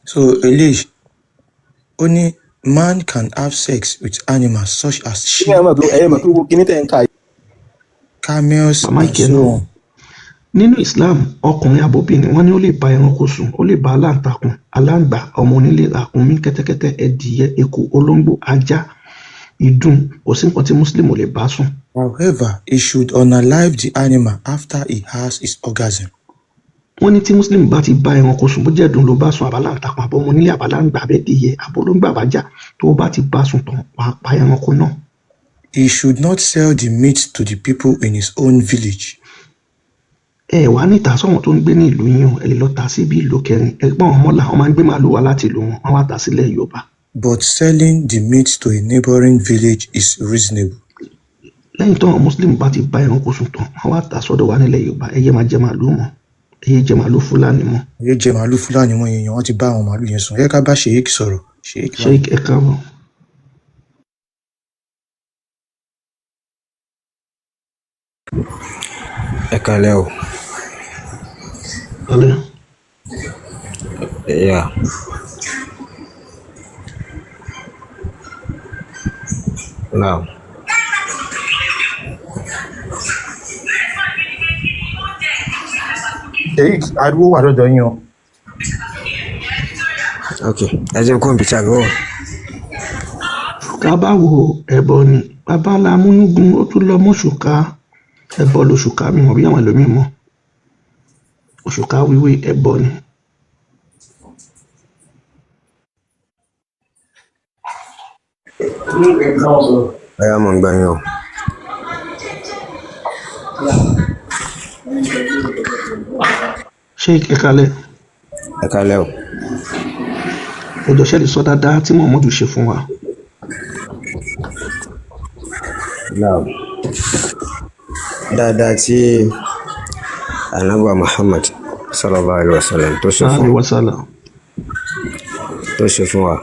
So eléyìí, ó ní man can have sex with animals such as sheep, camels, and so on. Nínú Islam, ọkùnrin àbóbìnrin wọ́n ní ó lè bá ẹranko sùn, ó lè bá aláǹtakùn, aláǹgbá, ọmọ onílé, ràkúnmí, kẹ́tẹ́kẹ́tẹ́, ẹdìyẹ, eku, olóńgbò, ajá, ìdun, kò sí nǹkan tí Muslim ò lè bá sùn. However, he should unalive the animal after he has his orgasm. Wọ́n ní tí Muslim bá ti bá ẹranko sùn, bó jẹ́ ìdun ló bá sùn, àbáláǹtakùn, àbọ̀ ọmọ onílé, àbáláǹgbá, àbẹ́dìyẹ, àbólóńgbò, àbájá, tó bá ti bá sùn tán, wàá pa ẹranko náà. He should not sell the meat to the people in his own village. Ẹ wá níta sọ́wọ́n tó ń gbé ní ìlú yín o, ẹ lè lọ ta sí bí ìlú kẹrin, ẹgbọ́n àwọn ọmọlá wọn máa ń gbé màálù wá láti ìlú wọn, wọn wá ta sílẹ̀ Yorùbá. But selling the meat to a neighboring village is reasonable. Lẹ́yìn tó àwọn Muslim bá ti bá ẹranko sùn tán, wọn wá ta sọ́dọ̀ wa nílẹ̀ Yorùbá, ẹyẹ máa jẹ màálù mọ́, ẹyẹ jẹ màálù Fúlàní mọ́. Ẹyẹ jẹ màálù Fúlàní mọ́ yẹn, wọ́n ti bá àwọn màálù yẹn sùn. Ẹ ká bá Sheikh sọ̀rọ̀. Sheikh ẹ káàbọ̀. Ẹ kálẹ́ o. Yeah. Now. Sheikh, ariwo wà lọ́dọ̀ yín o. Okay, ẹ jẹ́ kó n bí ṣàgbọ́. Ká bá wo ẹbọ ni, bàbá la múnúgun ó tún lọ mọ́ṣùká, ẹbọ lóṣùká mi mọ̀ bí àwọn ẹlòmíì mọ̀. Òṣùká wíwé ẹbọ ni. Ẹyà mọ̀ ń gbà yín o. Sheikh ẹ kálẹ́. Ẹ kálẹ́ o. Ẹjọ́ ṣẹ́lẹ̀ sọ dáadáa tí Muhammadu ṣe fún wa. Now, dáadáa tí Ànábì Muhammad sallallahu alaihi wasallam tó ṣe fún wa.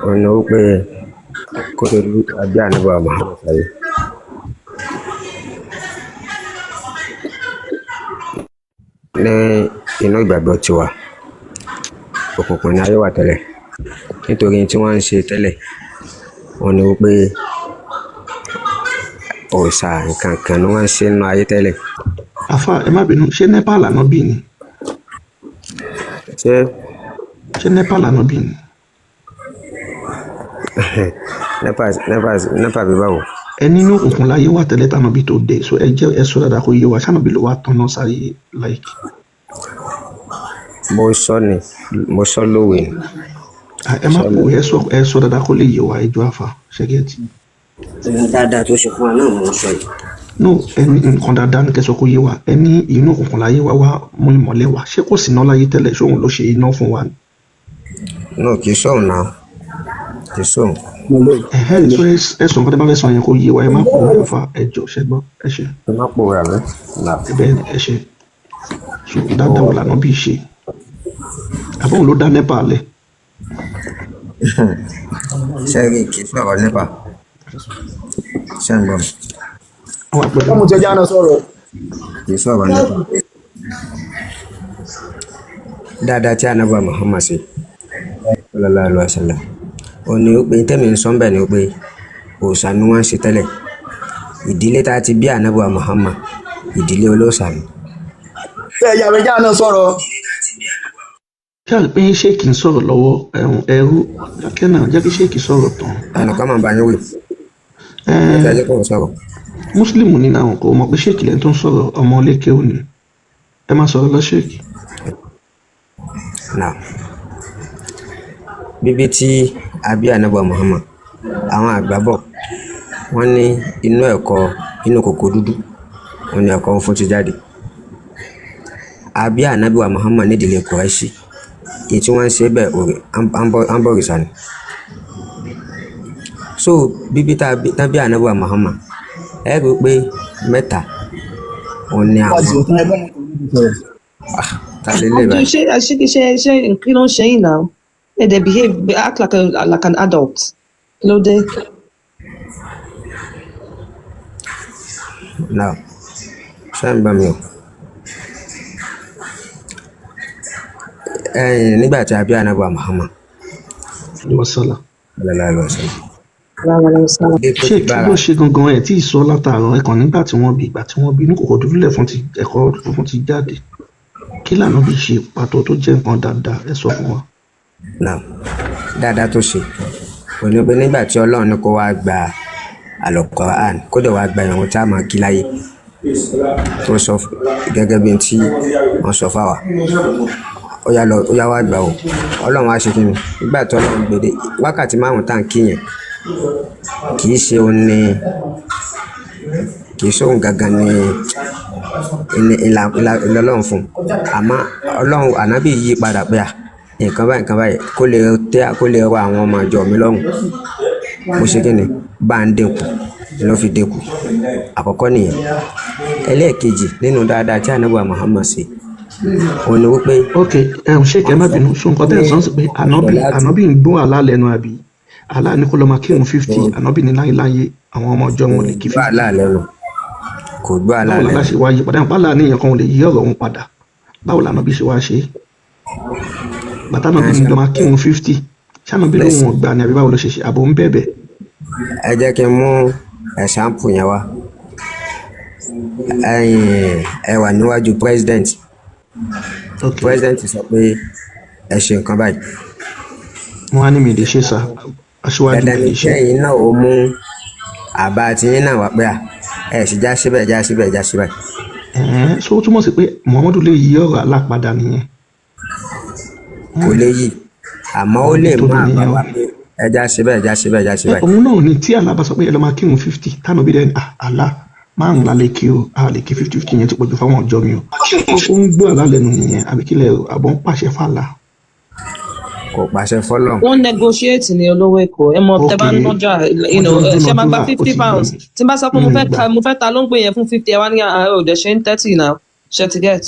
Ó ní ó pé kó tó lú àbí Ànábì Muhammad sáyé. Ní inú ìgbàgbọ́ tiwa, òkùnkùn ní ayé wà tẹ́lẹ̀. Nítorí tí wọ́n ń ṣe tẹ́lẹ̀, wọ́n ní ó pé òòṣà nǹkan kan ni wọ́n ń ṣe nínú ayé tẹ́lẹ̀. Àfà ẹ má bínú, ṣé Nepal àná bí ni? Ṣé Nepal àná bí ni? Nepal bí báwo? Ẹ nínú òkùnkùn láyé wà tẹ́lẹ̀ tànà bí tó dé, so ẹ jẹ́ ẹ sọ dáadáa kó yé wa, ṣáná bí ló wà tán náà sáré like. Mo sọ lówe ni. Ẹ má kó ẹ sọ dáadáa kó lè yé wa ẹjọ́ àfà ṣẹ́gẹ́tì. Dáadáa tó ṣe fún wa náà mo sọ yìí. No, ẹni nǹkan dáadáa ní kẹsàn kó yé wa, ẹni inú òkùnkùn láyé wá mú ìmọ́lẹ̀ wá, ṣé kò sí iná láyé tẹ́lẹ̀, ṣé òun ló ṣe iná fún wa ni? No, kì í sọ̀rọ̀ náà, kì í sọ̀rọ̀. Ẹ̀sùn nǹkan tí a bá fẹ́ sọ yẹn kó yé wa, ẹ má pò wọ́n fa ẹjọ́ ṣẹgbọ́n ẹ ṣe. Ẹ má pò wọ́n rẹ̀. Bẹ́ẹ̀ ni ẹ ṣe. Ṣùgbọ́n dáadáa wà lànà bí ṣe. Àbọ̀n ló dá Nepal lẹ̀. Ṣẹ́gi kì í sọ̀rọ̀ Nepal. Ṣé ń gbọ́ mi? Ọmọ tí ẹja náà sọ̀rọ̀. Kì í sọ̀rọ̀ Nepal. Dáadáa tí Ànábì Muhammad ṣe sallallahu alaihi wasallam. Ó ní ó pé tẹ́mi ń sọ ń bẹ̀ ni ó pé òòṣà ni wọ́n ń ṣe tẹ́lẹ̀. Ìdílé tá a ti bí Ànábì Muhammad, ìdílé olóòṣà ni. Ẹ̀yà ẹja náà sọ̀rọ̀. Kí a pín Sheikh ń sọ̀rọ̀ lọ́wọ́ ẹrú kẹ́nà jẹ́ kí Sheikh sọ̀rọ̀ tán. Ẹnìkan máa ń bá yín wí. Ẹ jẹ́ kó sọ̀rọ̀. Muslim ní àwọn kò mọ̀ pé Sheikh lẹ́yìn tó ń sọ̀rọ̀ ọmọ lékè òní. Ẹ máa sọ̀rọ̀ lọ Sheikh. Now, bíbí tí a bí Ànábì Muhammad, àwọn àgbà bọ̀ wọ́n ní inú kòkó dúdú, wọ́n ní ẹ̀kọ́ fún ti jáde. A bí Ànábì Muhammad nídìílé Kùráìṣì, èyí tí wọ́n ń ṣe bẹ́ẹ̀ àǹbọ̀rìṣà ni. So bíbí tá bí Ànábì Muhammad ẹ rí i pé mẹ́ta òun ni àwọn tàlẹ́ lè báyìí. ṣe kí ló ń ṣe yìí now? They behave, they act like an adult. Ló dé. Now, ṣé ń bá mi o? Nígbà tí a bí Ànábì Muhammad. Wàsálà. Ṣé kí ló ṣe gangan ẹ̀ tí ì sọ látàárọ̀ ẹ̀kan nígbà tí wọ́n bí inú kòkò dúdúlẹ̀ fún ẹ̀kọ́ funfun ti jáde kí lànà bí ṣe pàtó tó jẹ́ nǹkan dáadáa ẹ sọ fún wa. Dáadáa tó ṣe òní pé nígbà tí Ọlọ́run ní kó wá gba Al-Qur'an kó dẹ̀ wá gba ìrun tí a máa kí láyé tó sọ gẹ́gẹ́ bí tí wọ́n sọ fáwa ó yá wá gbà ó Ọlọ́run wá ṣe kí ni nígbà tí Ọlọ́run gbèdé wákàtí 5 tá à ń kí yẹn kì í ṣe òun gangan ní ìlọlọ́run fún àmọ́ Ọlọ́run ànábì yí padà pé nǹkan báyìí kó lè rọ àwọn ọmọ àjọ mi lọ́rùn mo ṣe kí ni bá ń dínkù ló fi dínkù àkọ́kọ́ nìyẹn. Ẹlẹ́ẹ̀kejì nínú dáadáa tí Ànábì Muhammad ṣe òun ni wípé. ok ṣé kẹ́ má bínú sọ nǹkan tẹ́ ẹ̀ sọ́n sí pé ànábì ń gbọ́ àlá lẹ́nu àbí àlá ní kó lọ́ọ́ máa kírun 50 ànábì ní láyé àwọn ọmọ ọjọ́ wọn lè kí 50. kò gbọ́ àlá lẹ́nu. báwo la ṣe wá yí padà nípa àlá níyẹn kan ò lè yí ọ̀rọ̀ wọn padà báwo la ànábì ṣe wá ṣe bàtà náà bí lọ́ọ́ máa kírun 50 ṣáná bí lóun ọ̀gbà ni àbí báwo ló ṣe ṣe àbò ń bẹ̀bẹ̀. ẹ jẹ́ kí n mú ẹ̀ṣáǹpù yẹn wá ẹ wà níwájú president sọ pé ẹ ṣe nǹkan báyìí. wọ́n á ní mi lè ṣe sá aṣíwájú mi lè ṣe. ẹ̀yin náà ó mú àbá tiyín náà wá pé ẹ sì já síbẹ̀. so ó túmọ̀ sí pé Muhammadu lè yí ọ̀rọ̀ alápadà nìyẹn. kò lè yí àmọ́ ó lè mú àbá wá pé ẹja síbẹ̀. òun náà ni tí alábà sọ pé ẹ lọ máa kírun 50 tánà bí lẹ́nu àlá 5 la lè kí o a lè kí 50 yẹn ti pọ̀jù fáwọn ọjọ́ mi o. ó ń gbọ́ àlá lẹ́nu nìyẹn àbí kílẹ̀ àbọ̀ ń pàṣẹ fàlà. kò pàṣẹ fọlọ. wọ́n negotiate ní olówó èkó ẹ mọ tẹ bá ń nọjà ṣe máa gba £50 tí n bá sọ pé mo fẹ́ ta ló ń pè yẹn fún 50 ẹ wá ní ọ̀dẹ̀ ṣe ń 30 now ṣe ti get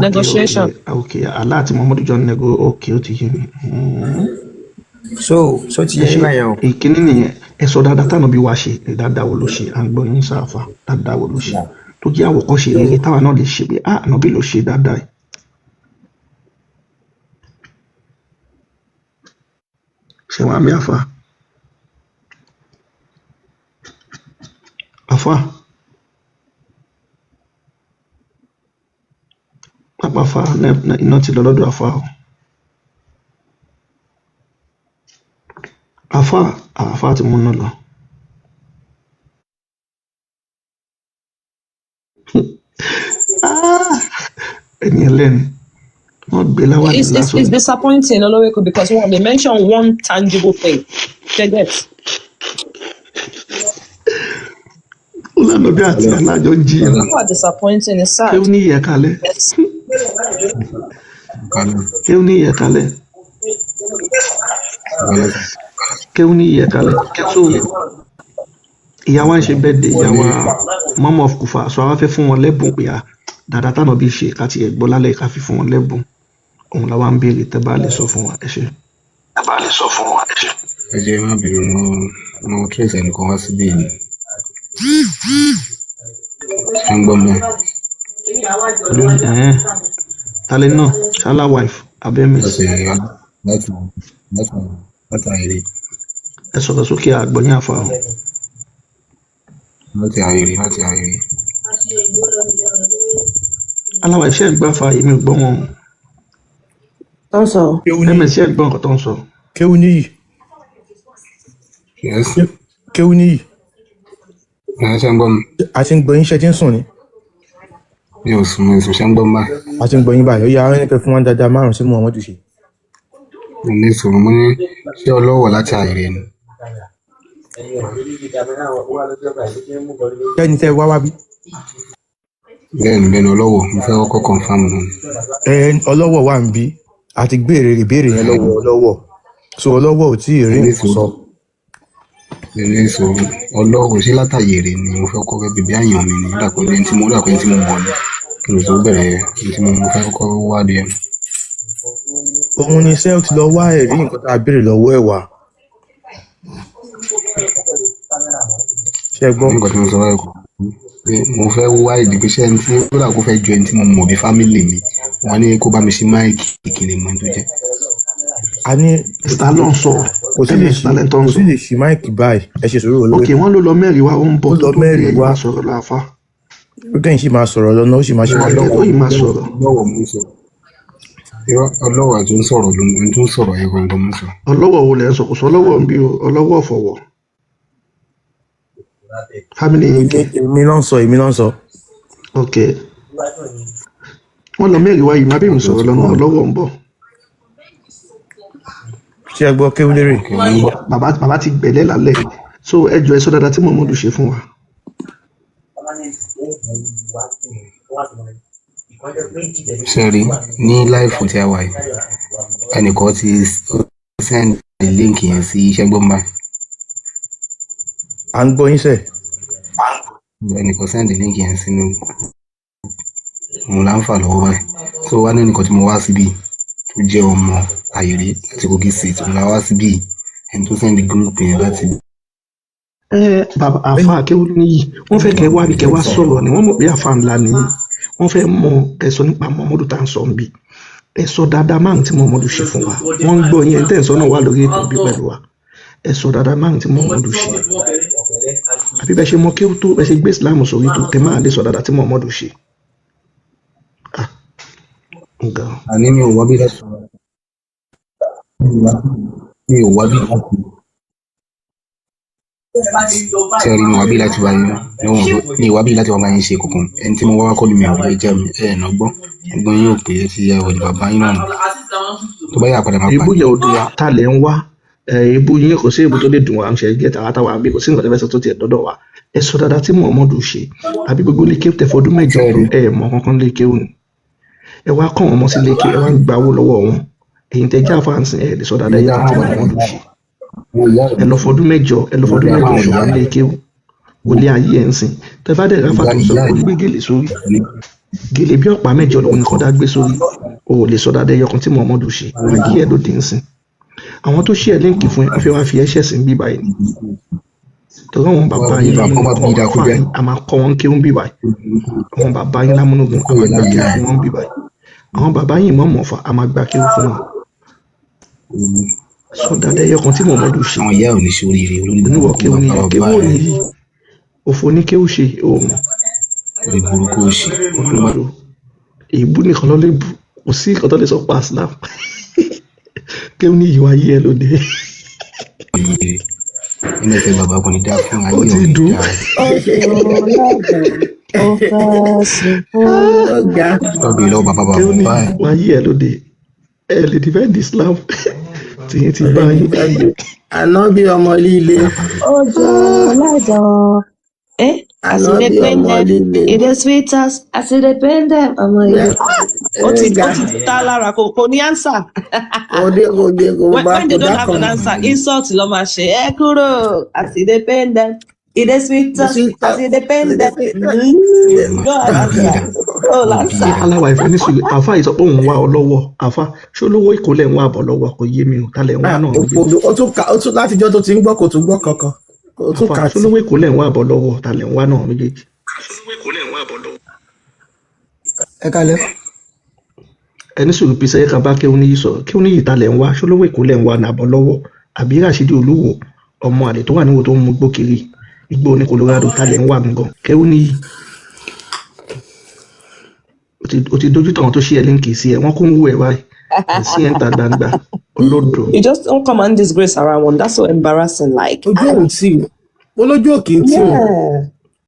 negotiation. ok àlá àti Muhammadu John nego ok ó ti yé mi. so ti yé báyẹn o. ìkíní nìyẹn ẹ sọ dáadáa tánà bí wàá ṣe dáadáa wo ló ṣe à ń gbọ́ yín sáfà dáadáa wo ló ṣe tó jẹ́ àwòkọ́ṣe rere táwa náà lè ṣe pé ànábì ló ṣe dáadáa yìí. ṣé wàá mi àfa pápá fa iná ti lọ lọ́dọ̀ àfa o. àfa ti múná lọ. ẹni ẹlẹ́ni wọ́n gbé láwà ní lásán. It's disappointing Oloweko because they mention one tangible thing. Get Olànà bí àti alájọ ń jiyàn. People are disappointing, it's sad. Kí ó ní ìyẹn kalẹ̀. Kí ó ní ìyẹn kalẹ̀. Kí ó ní ìyẹn kalẹ̀. So ìyàwó ń ṣe birthday ìyàwó mama of Kufa so àwọn fẹ́ fún wọn lẹ́bùn pé dáadáa tánà bí ṣe káti ẹ̀gbọ́ lálẹ́ ká fi fún wọn lẹ́bùn òun làwọn ń béèrè tẹ́ bá lè sọ fún wa ẹ ṣé. ẹ jẹ́ má bèrè mo trace ẹnìkan wá síbí yìí ṣe ń gbọ́ mọ́. talẹ̀ náà ṣálá wife abẹ́mi. láti àìrí. ẹ sọ̀rọ̀ sókè àgbọ̀nyìn àfa o. láti àìrí. aláwa iṣẹ́ ìgbà fa èmi ò gbọ́ wọn. tó ń sọ. msc gbọ́ nǹkan tó ń sọ. kéwú níyì. kéwú níyì. ṣe ń gbọ́ mi. a ti ń gbọ́ yín ṣe ti ń sùn ni. mi ò sùn ṣe ń gbọ́ mi báyìí. a ti ń gbọ́ yín báyìí ó yà á rẹ́nìkẹ́ fún wọn dáadáa 5 sí Muhammadu ṣe. ní sùn mo ní ṣé ọlọ́wọ̀ láti àìrí ni. kẹ́ni tẹ́ wá wá bí. bẹ́ẹ̀ni ọlọ́wọ̀ mo fẹ́ kọ́kọ́ confirm nù. ọlọ́wọ̀ wà ń bí a ti gbé ìbéèrè yẹn lọ́wọ́ ọlọ́wọ̀ so ọlọ́wọ̀ ò tí ì rí nǹkan sọ. ilé ìṣòro ọlọ́wọ́ sí látàyèrè ni mo fẹ́ kọ́ fẹ́ bíbí àyàn mi ní dàpọ̀ ẹni tí mo mọ̀ ní kí n tó bẹ̀rẹ̀ ẹni tí mo fẹ́ kọ́ wá dé. òun ni sẹ́ẹ̀ ti lọ wá ẹ̀rí nǹkan tá a béèrè lọ́wọ́ ẹ̀ wá. ṣé ẹ gbọ́. nǹkan tí mo sọ wáyé kọ́ pé mo fẹ́ wá ìdìbíṣẹ́ ẹni tí ó dà kó fẹ́ jọ ẹni tí mo mọ̀ bí fámìlì mi wọ́n ní kó bá mi sí máìkì ìkíni mọ́ tó jẹ́. a ní ìta ló ń sọ kò sí lè ṣí máìkì báyìí ẹ ṣe sọ̀rọ̀ olóyè. ok wọ́n ló lọ mẹ́rin wá ó ń bọ̀ tó mẹ́rin wá sọ̀rọ̀ láfa. ó kẹ́yìn sì máa sọ̀rọ̀ lọ́nà ó sì máa ṣe máa lọ́wọ́ ó yìí máa sọ̀rọ̀. ọlọ́wọ́ àti ń sọ̀rọ̀ ló ń tún sọ̀rọ̀ ẹ̀ gangan mú sọ. ọlọ́wọ́ wo lẹ̀ ń sọ kò sọ ọlọ́wọ́ ń bí o ọlọ́wọ́ ọ̀fọ̀wọ̀. family èmi náà ń sọ. ok wọ́n lọ mẹ́rin wá yìí má bí mi sọ̀rọ̀ lọ́nà ọlọ́wọ́ ń bọ̀. ṣé ẹ gbọ́ kéwú lérè. bàbá ti gbẹ̀lẹ́ lálẹ́ so ẹ jọ ẹ sọ dáadáa tí Muhammadu ṣe fún wa. sẹ́rí ní láìfù tí a wà yìí ẹnìkan ti sẹ́ndì líǹkì yẹn sí iṣẹ́ gbọ́nba. à ń gbọ́ yín sẹ́. ẹnìkan sẹ́ndì líǹkì yẹn sínú òun là ń fà lọ́wọ́ báyìí so wá ní ẹnìkan tí mo wá síbí tó jẹ́ ọmọ àyèrè láti Kogi State òun là wá síbí ẹni tó sẹ́ndì gúrúùpù yẹn láti. bàbá àfa akéwòn níyì wọ́n fẹ́ kẹ́ wá bí kẹ́ wá sọ̀rọ̀ ni wọ́n mọ̀ pé àfa ńlá ni wọ́n fẹ́ mọ ẹ̀sọ́ nípa Muhammadu tá à ń sọ ń bí ẹ̀sọ́ dáadáa márùn tí Muhammadu ṣe fún wa wọ́n ń gbọ́ yẹn tẹ̀sán náà wà lórí ètò bí pẹ̀lú wa ẹ̀sọ́ dáadáa márùn tí Muhammadu ṣe àbí bẹ́ẹ̀ ṣe mọ kí ó tó bẹ́ẹ̀ ṣe gbé Islam sórí tó tẹ máa lè sọ dáadáa tí Muhammadu ṣe. àní mi ò wá bí láti sẹ́rí mi wá bí láti wá ní ìwá bí láti wá bá yín ṣe kòkòrò ẹni tí mo wá kọ́ ni mi ò lè jẹ́ mi ẹ̀ẹ̀nà gbọ́n yóò pè é ti yẹ ọ̀dì bàbá yín náà tó bá yà padà máa pa. ìbú yẹ odò wa tá lẹ̀ ń wá ìbú yín kò sí ìbú tó lè dùn wá ń ṣe gẹ́ tàwa táwa bí kò sí nǹkan tó fẹ́ sọ tó tiẹ̀ dọ́dọ̀ wa ẹ sọ dáadáa tí Muhammadu ṣe àbí gbogbo lékè tẹ fọdún mẹ́jọ ẹ mọ kankan lékè òní ẹ wá kọ́ wọn mọ́ sí lékè ẹ wá ń gbà owó lọ́wọ́ wọn èyí tẹ já fáǹsìn ẹ lè sọ dáadáa yẹ kí Muhammadu ṣe ẹ lọ fọdún mẹ́jọ ṣùgbọ́n lè kéwù kò lé ayé ẹ̀ ń sìn tẹ bá dẹ̀ ráfà tó sọ kó gbé gèlè sórí gèlè bí ọ̀pá mẹ́jọ lòun nìkan dá gbé sórí o ò lè sọ dáadáa ẹyọkan tí Muhammadu ṣe ayé ẹ̀ ló dé ń sìn àwọn tó ṣí ẹ líǹkì fún ẹ wọ́n fẹ́ wá fi ẹ̀ṣẹ̀ sí bí báyìí torí àwọn bàbá yín lámúnúgun a máa kọ́ wọn kéwù bí báyìí àwọn bàbá yín lámúnúgun a máa gbà kéwù fún wọn bí báyìí àwọn bàbá yín mọ̀ọ́mọ̀fà a máa gbà kéwù fún wọn sọ dáadáa ẹyọkan tí Muhammadu ṣe àwọn ìyá ò ní ṣe oríire oníwọ̀ kéwù ní kéwù ò ní yí òfò ní kéwù ṣe òun orí burúkú òṣì Muhammadu èébú nìkan ló lè bù kò sí nǹkan tó lè sọ pa Islam kéwù ní ìwà yí ẹ lóde. nínú ẹsẹ̀ bàbá kò ní dá fún ayé ó ti dùn. ọbẹ̀ lọ́wọ́ bàbá kéwù ní bàbá ẹ̀. ìwà yí ẹ lóde ẹ lè defend Islam tìyẹn ti bá yín. Ànábì ọmọ líle. Ojo lájọ. As you dey pain them, it dey sweet us. As you dey pain them, ọmọ yẹn. Ó ti ta lára kò ní answer. When they don't have an answer, insult ló máa ṣe. Ẹ kúrò. As you dey pain them, it dey sweet us. As you dey pain them. Go answer. Oh, answer. Aláwa ìfẹ́ ní sùúrù àfa ìsọ pé òun wá ọ lọ́wọ́ àfa ṣé olówó ìkólẹ̀ ń wá àbọ̀ lọ́wọ́ kò yé mi ò tálẹ̀ ń wá náà. Ó tún látijọ́ tó ti ń gbọ́ kò tún gbọ́ kankan. Àfa ṣé olówó ìkólẹ̀ ń wá àbọ̀ lọ́wọ́ tálẹ̀ ń wá náà méjèèjì. Ẹ kalẹ̀. Ẹni sùúrù pèsè ẹ̀ka bá kéwọn níyì sọ̀rọ̀ kéwọn níyì tálẹ̀ ń wá ṣé olówó ìkólẹ̀ ń wá àbọ̀ lọ́wọ́ àbí Rashidi Olúwo ọmọ àlè tó wà níwò tó ń mú gbó kiri igbó ní Colorado tálẹ̀ ń wá gangan kéwọn níyì. O ti dojú tàwọn tó ṣí ẹ líǹkì sí ẹ wọn kún wú ẹ báyìí sí ẹ ń ta gbangba olódò. You just don't come and disgrace around one. That's so embarrassing. Like ojú òun tí o olójú òkè tí o